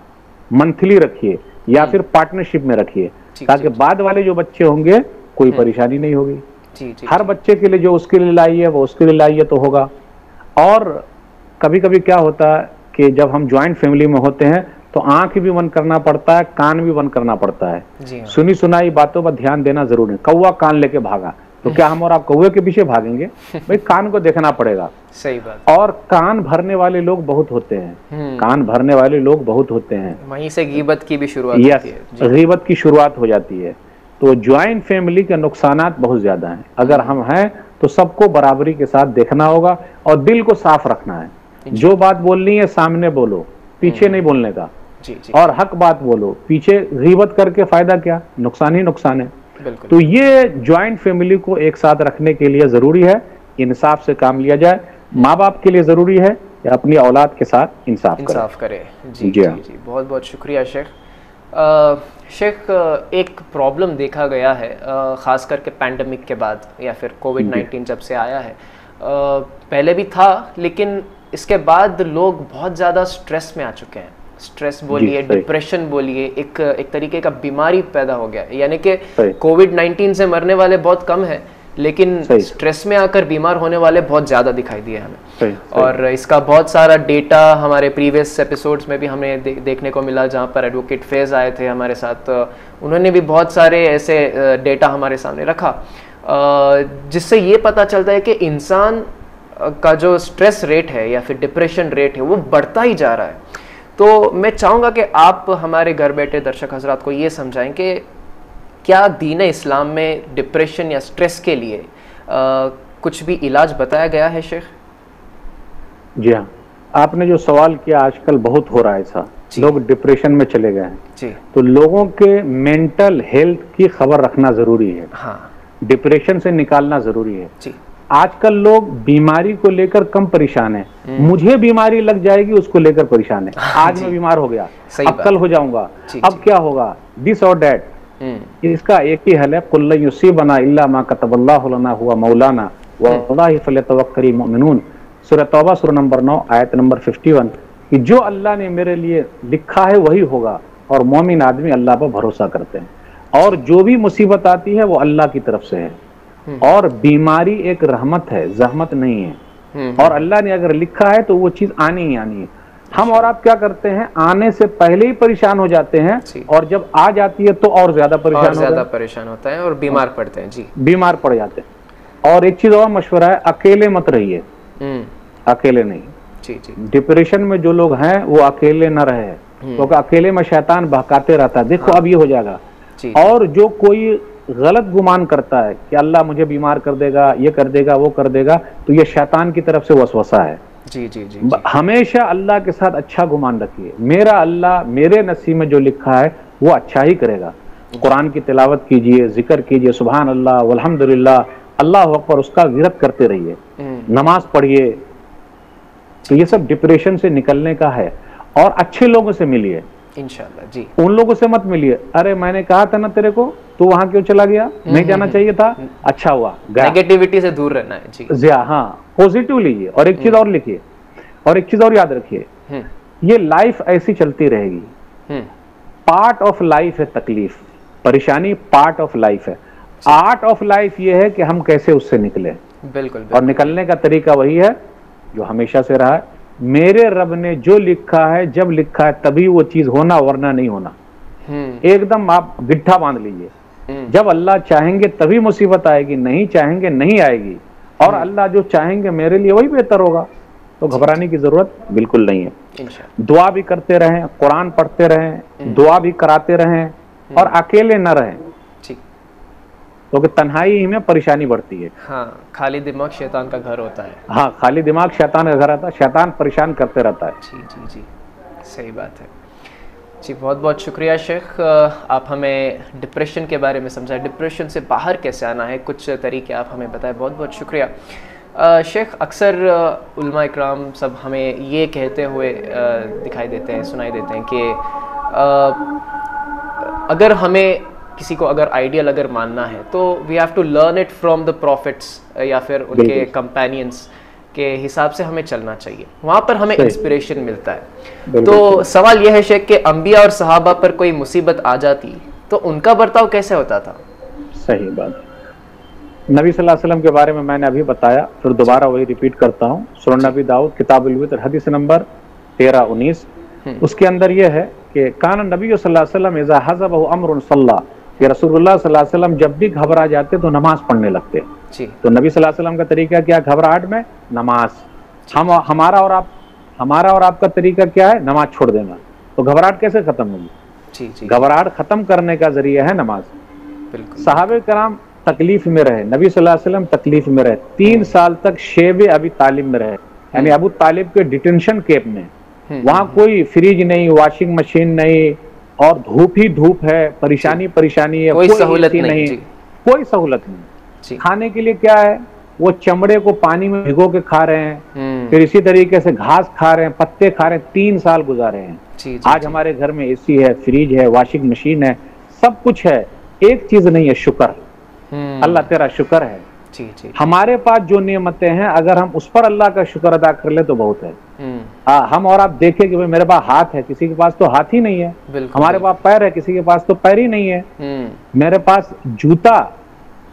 A: मंथली रखिए या फिर पार्टनरशिप में रखिए, ताकि बाद वाले जो बच्चे होंगे कोई परेशानी नहीं होगी। हर बच्चे के लिए जो उसके लिए लाइए वो उसके लिए लाइए तो होगा। और कभी कभी क्या होता है कि जब हम ज्वाइंट फैमिली में होते हैं तो आंख भी बंद करना पड़ता है, कान भी बंद करना पड़ता है। सुनी सुनाई बातों पर ध्यान देना जरूरी है। कौवा कान लेके भागा, तो क्या हम और आप कौवे के पीछे भागेंगे? भाई कान को देखना पड़ेगा।
B: सही बात।
A: और कान भरने वाले लोग बहुत होते हैं, कान भरने वाले लोग बहुत होते हैं,
B: वहीं से गीबत की भी शुरुआत होती है।
A: गीबत की शुरुआत हो जाती है। तो ज्वाइंट फैमिली के नुकसानात बहुत ज्यादा हैं। अगर हम हैं तो सबको बराबरी के साथ देखना होगा और दिल को साफ रखना है। जो बात बोलनी है सामने बोलो, पीछे नहीं बोलने का। और हक बात बोलो, पीछे गीबत करके फायदा क्या, नुकसान ही नुकसान है। तो ये ज्वाइंट फैमिली को एक साथ रखने के लिए जरूरी है इंसाफ से काम लिया जाए। माँ बाप के लिए जरूरी है कि अपनी औलाद के साथ इंसाफ करे।
B: जी जी जी, बहुत बहुत शुक्रिया शेख। शेख, एक प्रॉब्लम देखा गया है ख़ास करके पैंडमिक के बाद, या फिर कोविड-19 जब से आया है, पहले भी था लेकिन इसके बाद लोग बहुत ज़्यादा स्ट्रेस में आ चुके हैं। स्ट्रेस बोलिए, डिप्रेशन बोलिए, एक तरीके का बीमारी पैदा हो गया है। यानी कि कोविड-19 से मरने वाले बहुत कम हैं, लेकिन स्ट्रेस में आकर बीमार होने वाले बहुत ज़्यादा दिखाई दिए हमें। और इसका बहुत सारा डेटा हमारे प्रीवियस एपिसोड्स में भी हमें देखने को मिला, जहाँ पर एडवोकेट फैज़ आए थे हमारे साथ। उन्होंने भी बहुत सारे ऐसे डेटा हमारे सामने रखा, जिससे ये पता चलता है कि इंसान का जो स्ट्रेस रेट है या फिर डिप्रेशन रेट है वो बढ़ता ही जा रहा है। तो मैं चाहूँगा कि आप हमारे घर बैठे दर्शक हजरात को ये समझाएं कि क्या दीन इस्लाम में डिप्रेशन या स्ट्रेस के लिए कुछ भी इलाज बताया गया है शेख?
A: जी हाँ, आपने जो सवाल किया आजकल बहुत हो रहा है ऐसा, लोग डिप्रेशन में चले गए हैं
B: जी।
A: तो लोगों के मेंटल हेल्थ की खबर रखना जरूरी है।
B: हाँ।
A: डिप्रेशन से निकालना जरूरी है
B: जी।
A: आजकल लोग बीमारी को लेकर कम परेशान है, मुझे बीमारी लग जाएगी उसको लेकर परेशान है। आज मैं बीमार हो गया, अब कल हो जाऊंगा, अब क्या होगा, दिस और दैट। इसका एक ही हल है, कुल्ल युसीबना इल्ला मा कतबल्लाहु लना हुवा मौलाना वल्लाहि फल्यतवक्कलिल मुमिनून। सूरह तौबा सूरह नंबर 9 आयत नंबर 51 कि जो अल्लाह ने मेरे लिए लिखा है वही होगा, और मोमिन आदमी अल्लाह पर भरोसा करते हैं। और जो भी मुसीबत आती है वो अल्लाह की तरफ से है, और बीमारी एक रहमत है, जहमत नहीं है। और अल्लाह ने अगर लिखा है तो वो चीज आनी ही आनी है। हम और आप क्या करते हैं, आने से पहले ही परेशान हो जाते हैं, और जब आ जाती है तो और ज्यादा
B: परेशान होता है और बीमार पड़ते हैं। जी, बीमार
A: पड़ जाते हैं। और एक चीज और मशवरा है, अकेले मत रहिए, अकेले नहीं।
B: जी जी।
A: डिप्रेशन में जो लोग हैं वो अकेले न रहे, क्योंकि अकेले में शैतान बहकाते रहता है, देखो अब ये हो जाएगा। और जो कोई गलत गुमान करता है कि अल्लाह मुझे बीमार कर देगा, ये कर देगा, वो कर देगा, तो ये शैतान की तरफ से वसवसा है।
B: जी जी जी।
A: हमेशा अल्लाह के साथ अच्छा गुमान रखिए, मेरा अल्लाह मेरे नसीब में जो लिखा है वो अच्छा ही करेगा। कुरान की तिलावत कीजिए, जिक्र कीजिए, सुभान अल्लाह वल्हम्दुलिल्लाह, अल्लाह अकबर, उसका विरत करते रहिए, नमाज पढ़िए। तो ये सब डिप्रेशन से निकलने का है। और अच्छे लोगों से मिलिए
B: इंशाल्लाह। जी,
A: उन लोगों से मत मिलिए, अरे मैंने कहा था ना तेरे को, तो वहां क्यों चला गया, नहीं जाना चाहिए था, अच्छा हुआ,
B: नेगेटिविटी से दूर रहना है। जी
A: हाँ, पॉजिटिव लीजिए। और एक चीज और लिखिए, और एक चीज और याद रखिए, ये लाइफ ऐसी चलती रहेगी। पार्ट ऑफ लाइफ है तकलीफ, परेशानी पार्ट ऑफ लाइफ है। आर्ट ऑफ लाइफ ये है कि हम कैसे उससे निकले।
B: बिल्कुल।
A: और निकलने का तरीका वही है जो हमेशा से रहा है, मेरे रब ने जो लिखा है, जब लिखा है तभी वो चीज होना, वरना नहीं होना। एकदम आप गिट्ठा बांध लीजिए, जब अल्लाह चाहेंगे तभी मुसीबत आएगी, नहीं चाहेंगे नहीं आएगी। और अल्लाह जो चाहेंगे मेरे लिए वही बेहतर होगा, तो घबराने की जरूरत बिल्कुल नहीं है। दुआ भी करते रहें, कुरान पढ़ते रहें, दुआ भी कराते रहें, और अकेले न रहें, क्योंकि तन्हाई में परेशानी बढ़ती है।
B: हाँ, खाली दिमाग शैतान का घर होता है।
A: हाँ, खाली दिमाग शैतान का घर आता है, शैतान परेशान करते रहता है।
B: जी जी जी, सही बात है जी। बहुत बहुत शुक्रिया शेख, आप हमें डिप्रेशन के बारे में समझाए, डिप्रेशन से बाहर कैसे आना है, कुछ तरीके आप हमें बताए, बहुत बहुत शुक्रिया शेख। अक्सर उलमा इकराम सब हमें ये कहते हुए दिखाई देते हैं, सुनाई देते हैं कि अगर हमें किसी को अगर आइडियल अगर मानना है तो we have to learn it from the prophets, या फिर उनके कंपेनियंस के हिसाब से हमें चलना चाहिए, वहाँ पर हमें इंस्पिरेशन मिलता है। तो सवाल यह है शेख कि अंबिया और सहाबा पर कोई मुसीबत आ जाती तो उनका बर्ताव कैसे होता था?
A: सही बात। नबी सल्लल्लाहु अलैहि वसल्लम के बारे में मैंने अभी बताया, फिर दोबारा वही रिपीट करता हूँ। सुनन नबी दाऊद किताबुल वितर हदीस नंबर 13-19, उसके अंदर यह है कि कान नबी सल्लल्लाहु अलैहि वसल्लम इज़ा हज़बहु अम्रुन सल्ला, कि रसूलुल्लाह सल्लल्लाहु अलैहि वसल्लम जब भी घबरा जाते तो नमाज पढ़ने लगते। तो नबी सल्लल्लाहु अलैहि वसल्लम का तरीका क्या, घबराहट में नमाज। हमारा और आपका तरीका क्या है, नमाज छोड़ देना। तो घबराहट कैसे खत्म होगी? घबराहट खत्म करने का जरिया है नमाज। सहाबे कराम तकलीफ में रहे, नबी सल्लल्लाहु अलैहि वसल्लम तकलीफ में रहे, 3 साल तक शेब अबी तालिब में रहे, यानी अबू तालिब के डिटेंशन कैंप में। वहां कोई फ्रिज नहीं, वॉशिंग मशीन नहीं, और धूप ही धूप है, परेशानी है,
B: कोई सहूलत नहीं,
A: कोई सहूलत नहीं। खाने के लिए क्या है, वो चमड़े को पानी में भिगो के खा रहे हैं, फिर इसी तरीके से घास खा रहे हैं, पत्ते खा रहे हैं, 3 साल गुजारे हैं। आज हमारे घर में एसी है, फ्रिज है, वॉशिंग मशीन है, सब कुछ है, एक चीज नहीं है, शुक्र। अल्लाह तेरा शुक्र है। हमारे पास जो नियमतें हैं, अगर हम उस पर अल्लाह का शुक्र अदा कर ले तो बहुत है। हम और आप देखें कि भाई मेरे पास हाथ है, किसी के पास तो हाथ ही नहीं है, हमारे पास पैर है, किसी के पास तो पैर ही नहीं है, मेरे पास जूता,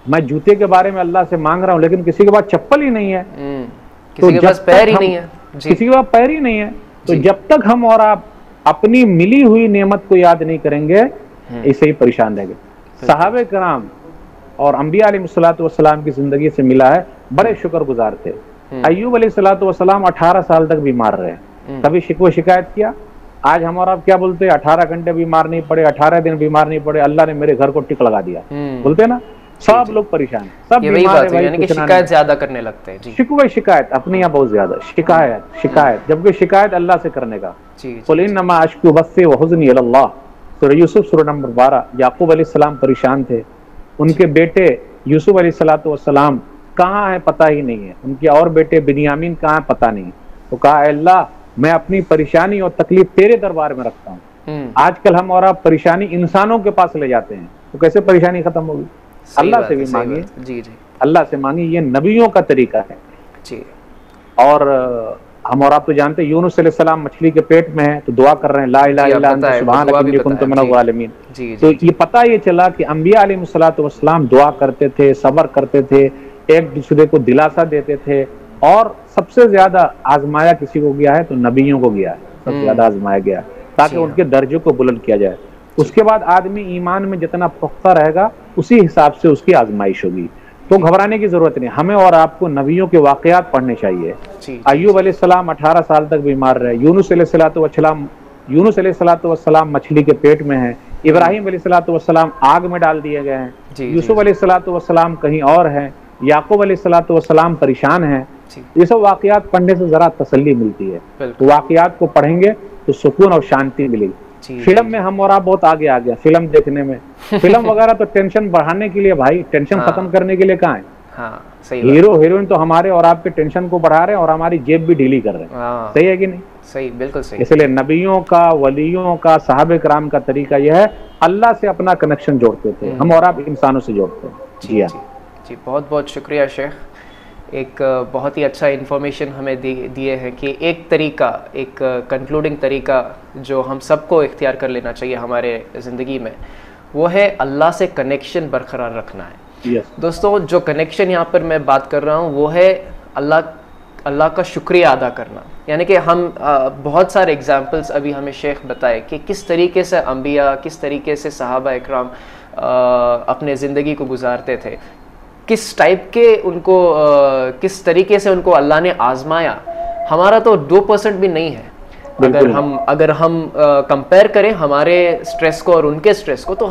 A: मैं जूते के बारे में अल्लाह से मांग रहा हूँ, लेकिन किसी के पास चप्पल ही नहीं है,
B: किसी के पास पैर ही नहीं है,
A: किसी के पास पैर ही नहीं है। तो जब तक हम और आप अपनी मिली हुई नेमत को याद नहीं करेंगे, ऐसे ही परेशान रहेंगे। सहाबे कराम और अंबिया अलैहिस्सलातु वस्सलाम की जिंदगी से मिला है, बड़े शुक्रगुजार थे। अय्यूब अलैहिस्सलातु वस्सलाम 18 साल तक बीमार रहे, कभी शिकवा शिकायत किया? आज हम और आप क्या बोलते हैं, 18 घंटे बीमार नहीं पड़े, 18 दिन बीमार नहीं पड़े, अल्लाह ने मेरे घर को टिक लगा दिया, बोलते ना। सब लोग परेशान हैं, सब
B: ये वही
A: बीमार
B: बात
A: है
B: है,
A: भाई,
B: यानी कि
A: कुछ ना
B: शिकायत ज्यादा करने लगते हैं। जी
A: शिकवे शिकायत अपने यहाँ बहुत ज्यादा शिकायत, जबकि शिकायत अल्लाह से करने का।
B: जी
A: कुल इन्नमा अश्कु बस्सी व हुज़्नी इलल्लाह, सूरह यूसुफ सूरह नंबर 12। याकूब अलैहिस्सलाम परेशान थे, उनके बेटे यूसुफ अलैहिस्सलाम कहाँ है पता ही नहीं है, उनके और बेटे बिन्यामीन कहाँ है पता नहीं। तो कहा अल्लाह मैं अपनी परेशानी और तकलीफ तेरे दरबार में रखता हूँ। आजकल हम और आप परेशानी इंसानों के पास ले जाते हैं, तो कैसे परेशानी खत्म होगी? अल्लाह से भी मांगिए,
B: जी जी,
A: अल्लाह से मांगिए, ये नबियों का तरीका है
B: जी।
A: और हम और आप तो जानते हैं यूनुस अलैहिस्सलाम मछली के पेट में है तो दुआ कर रहे हैं ला इलाहा इल्ला अन्ता सुब्हानक इन्नी कुन्तु मिनज़ ज़ालिमीन। तो ये पता ये चला कि अंबिया अलैहिस्सलातु वस्सलाम दुआ करते थे, सब्र करते थे, एक दूसरे को दिलासा देते थे, और सबसे ज्यादा आजमाया किसी को गया है तो नबियों को गया है, सबसे ज्यादा आजमाया गया है, ताकि उनके दर्जे को बुलंद किया जाए। उसके बाद आदमी ईमान में जितना पुख्ता रहेगा उसी हिसाब से उसकी आजमाइश होगी। तो घबराने की जरूरत नहीं, हमें और आपको नबियों के वाकयात पढ़ने चाहिए। अय्यूब अलैहिस्सलाम 18 साल तक बीमार रहे, यूनुस अलैहिस्सलाम मछली के पेट में है, इब्राहिम अलैहिस्सलाम आग में डाल दिए गए हैं, यूसुफ अलैहिस्सलाम कहीं और है, याकूब अलैहिस्सलाम परेशान है। ये सब वाकयात पढ़ने से जरा तसल्ली मिलती है, तो वाकयात को पढ़ेंगे तो सुकून और शांति मिलेगी। फिल्म में हम और आप बहुत आगे आ गया, फिल्म देखने में, फिल्म वगैरह तो टेंशन बढ़ाने के लिए भाई, टेंशन खत्म करने के लिए कहाँ है। हीरो हीरोइन तो हमारे और आपके टेंशन को बढ़ा रहे हैं और हमारी जेब भी ढीली कर रहे हैं। सही है कि नहीं?
B: सही, बिल्कुल सही।
A: इसलिए नबियों का, वलियों का, साहबे कराम का तरीका यह है, अल्लाह से अपना कनेक्शन जोड़ते थे, हम और आप इंसानों से जोड़ते हैं। जी हाँ
B: जी, बहुत बहुत शुक्रिया शेख, एक बहुत ही अच्छा इन्फॉर्मेशन हमें दिए हैं कि एक तरीका, एक कंक्लूडिंग तरीका जो हम सबको इख्तियार कर लेना चाहिए हमारे ज़िंदगी में, वो है अल्लाह से कनेक्शन बरकरार रखना है। दोस्तों, जो कनेक्शन यहाँ पर मैं बात कर रहा हूँ वो है अल्लाह का शुक्रिया अदा करना। यानी कि हम बहुत सारे एग्जाम्पल्स अभी हमें शेख बताए कि किस तरीके से अंबिया, किस तरीके से सहाबा इकराम अपने ज़िंदगी को गुजारते थे, किस टाइप के उनको किस तरीके से उनको अल्लाह ने आजमाया। हमारा तो 2% भी नहीं है। अगर हम कंपेयर करें हमारे स्ट्रेस को और उनके स्ट्रेस को, तो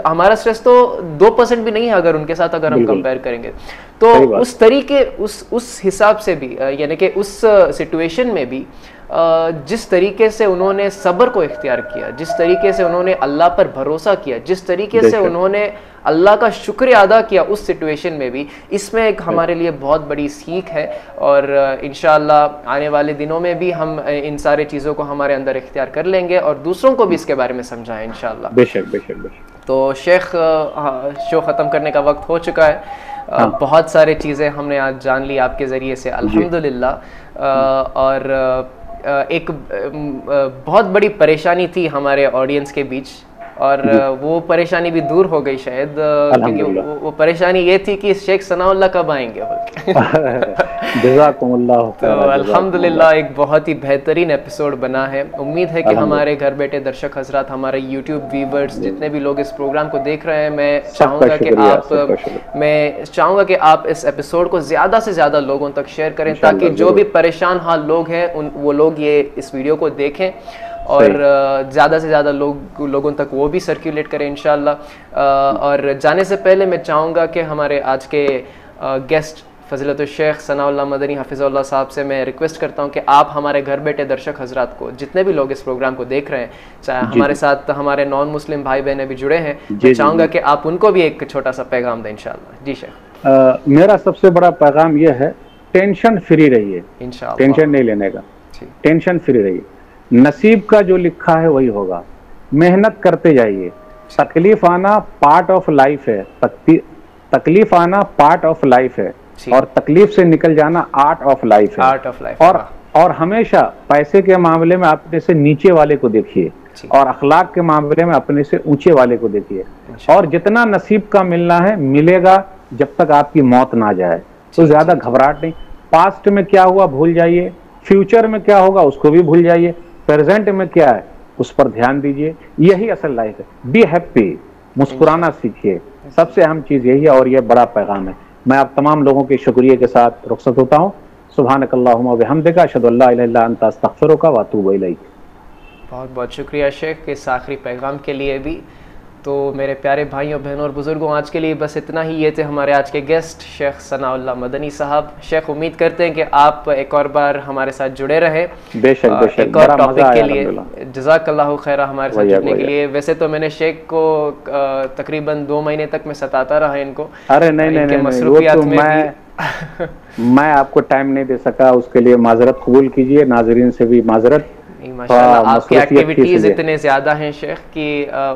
B: हमारा स्ट्रेस तो 2% भी नहीं है अगर उनके साथ अगर हम कंपेयर करेंगे। तो उस तरीके, उस हिसाब से भी, यानी कि उस सिचुएशन में भी जिस तरीके से उन्होंने सब्र को इख्तियार किया, जिस तरीके से उन्होंने अल्लाह पर भरोसा किया, जिस तरीके से उन्होंने अल्लाह का शुक्रिया अदा किया उस सिचुएशन में भी, इसमें एक हमारे लिए बहुत बड़ी सीख है। और इंशाअल्लाह आने वाले दिनों में भी हम इन सारे चीज़ों को हमारे अंदर इख्तियार कर लेंगे और दूसरों को भी इसके बारे में समझाएं इंशाअल्लाह।
A: बेशक बेशक बेशक।
B: तो शेख, शो ख़त्म करने का वक्त हो चुका है। बहुत सारे चीज़ें हमने आज जान ली आपके ज़रिए से, अल्हम्दुलिल्लाह। और एक बहुत बड़ी परेशानी थी हमारे ऑडियंस के बीच, और वो परेशानी भी दूर हो गई शायद, क्योंकि वो परेशानी ये थी कि शेख सनाउल्लाह कब आएंगे। तो अल्हम्दुलिल्लाह एक बहुत ही बेहतरीन एपिसोड बना है। उम्मीद है कि हमारे घर बैठे दर्शक हजरात, हमारे यूट्यूब व्यूवर्स, जितने भी लोग इस प्रोग्राम को देख रहे हैं, मैं चाहूँगा कि आप इस एपिसोड को ज़्यादा से ज़्यादा लोगों तक शेयर करें, ताकि जो भी परेशान हाल लोग हैं वो लोग ये इस वीडियो को देखें और ज़्यादा से ज़्यादा लोगों तक वो भी सर्कुलेट करें इंशाअल्लाह। और जाने से पहले मैं चाहूँगा कि हमारे आज के गेस्ट फ़ज़ीलतुल शेख सनाउल्लाह मदनी हफ़िज़ुल्लाह साहब से मैं रिक्वेस्ट करता हूँ कि आप हमारे घर बैठे दर्शक हजरात को, जितने भी लोग इस प्रोग्राम को देख रहे हैं, चाहे हमारे साथ हमारे नॉन मुस्लिम भाई बहनें भी जुड़े हैं, मैं चाहूँगा कि आप उनको भी एक छोटा सा पैगाम दें इंशाअल्लाह। जी शेख।
A: मेरा सबसे बड़ा पैगाम यह है, टेंशन फ्री रहिए इंशाअल्लाह, टेंशन नहीं लेने का, टेंशन फ्री रहिए। नसीब का जो लिखा है वही होगा, मेहनत करते जाइए। तकलीफ आना पार्ट ऑफ लाइफ है, तकलीफ आना पार्ट ऑफ लाइफ है, और तकलीफ से निकल जाना आर्ट ऑफ लाइफ है।
B: Art of life.
A: और हमेशा पैसे के मामले में अपने से नीचे वाले को देखिए, और अखलाक के मामले में अपने से ऊंचे वाले को देखिए। और जितना नसीब का मिलना है मिलेगा, जब तक आपकी मौत ना जाए। तो ज्यादा घबराहट नहीं, पास्ट में क्या हुआ भूल जाइए, फ्यूचर में क्या होगा उसको भी भूल जाइए, प्रेजेंट में क्या है उस पर ध्यान दीजिए। यही असल लाइफ है। बी हैप्पी, मुस्कुराना सीखिए, सबसे अहम चीज यही है, और यह बड़ा पैगाम है। मैं आप तमाम लोगों के शुक्रिया के साथ रुखसत होता हूँ। सुब्हानकल्लाहुम्मा व बिहम्दिका, अशहदु अल्ला इलाहा इल्ला अंता, अस्तगफिरुका व अतूबु इलैक।
B: बहुत बहुत शुक्रिया शेख इस आखिरी पैगाम के लिए भी। तो मेरे प्यारे भाइयों बहनों और बुज़ुर्गों, आज के लिए बस इतना ही। ये थे हमारे आज के गेस्ट शेख सनाउल्लाह मदनी साहब। शेख, उम्मीद करते हैं कि आप एक और बार हमारे साथ जुड़े रहे
A: बेशक बेशक,
B: एक और टॉपिक के लिए। जज़ाकल्लाहु खैरा हमारे साथ जुड़ने के लिए। वैसे तो मैंने शेख को तकरीबन 2 महीने तक मैं सताता रहा इनको।
A: अरे नहीं,
B: मसरूफियात में
A: मैं आपको टाइम नहीं दे सका, उसके लिए माजरत कबूल कीजिए, नाजरीन से भी माजरत।
B: माशाल्लाह आपकी एक्टिविटीज़ इतने ज़्यादा हैं शेख कि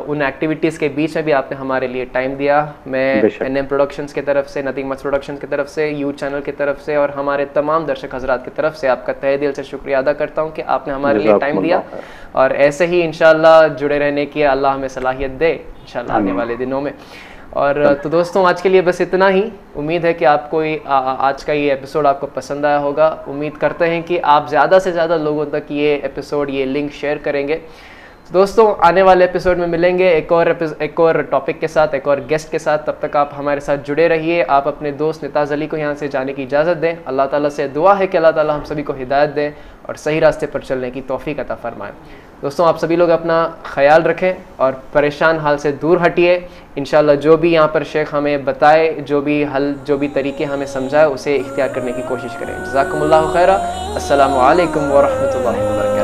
B: उन एक्टिविटीज़ के बीच में भी आपने हमारे लिए टाइम दिया। मैं NM प्रोडक्शंस की तरफ से, नथिंग मच प्रोडक्शंस की तरफ से, यू चैनल की तरफ से और हमारे तमाम दर्शक हज़रात की तरफ से आपका तहे दिल से शुक्रिया अदा करता हूँ कि आपने हमारे लिए टाइम दिया। और ऐसे ही इंशाल्लाह जुड़े रहने की अल्लाह हमें सलाहियत दे इंशाल्लाह आने वाले दिनों में। और तो दोस्तों, आज के लिए बस इतना ही। उम्मीद है कि आपको आज का ये एपिसोड आपको पसंद आया होगा। उम्मीद करते हैं कि आप ज़्यादा से ज़्यादा लोगों तक ये एपिसोड, ये लिंक शेयर करेंगे। तो दोस्तों, आने वाले एपिसोड में मिलेंगे एक और टॉपिक के साथ, एक और गेस्ट के साथ। तब तक आप हमारे साथ जुड़े रहिए। आप अपने दोस्त निताज़ अली को यहाँ से जाने की इजाज़त दें। अल्लाह ताला से दुआ है कि अल्लाह ताला हम सभी को हिदायत दें और सही रास्ते पर चलने की तौफीक अता फरमाएं। दोस्तों, आप सभी लोग अपना ख्याल रखें और परेशान हाल से दूर हटिए। इंशाल्लाह जो भी यहाँ पर शेख हमें बताए, जो भी तरीके हमें समझाए, उसे इख्तियार करने की कोशिश करें। जज़ाकुमुल्लाहु खैरा। अस्सलामु अलैकुम व रहमतुल्लाहि व बरकातहू।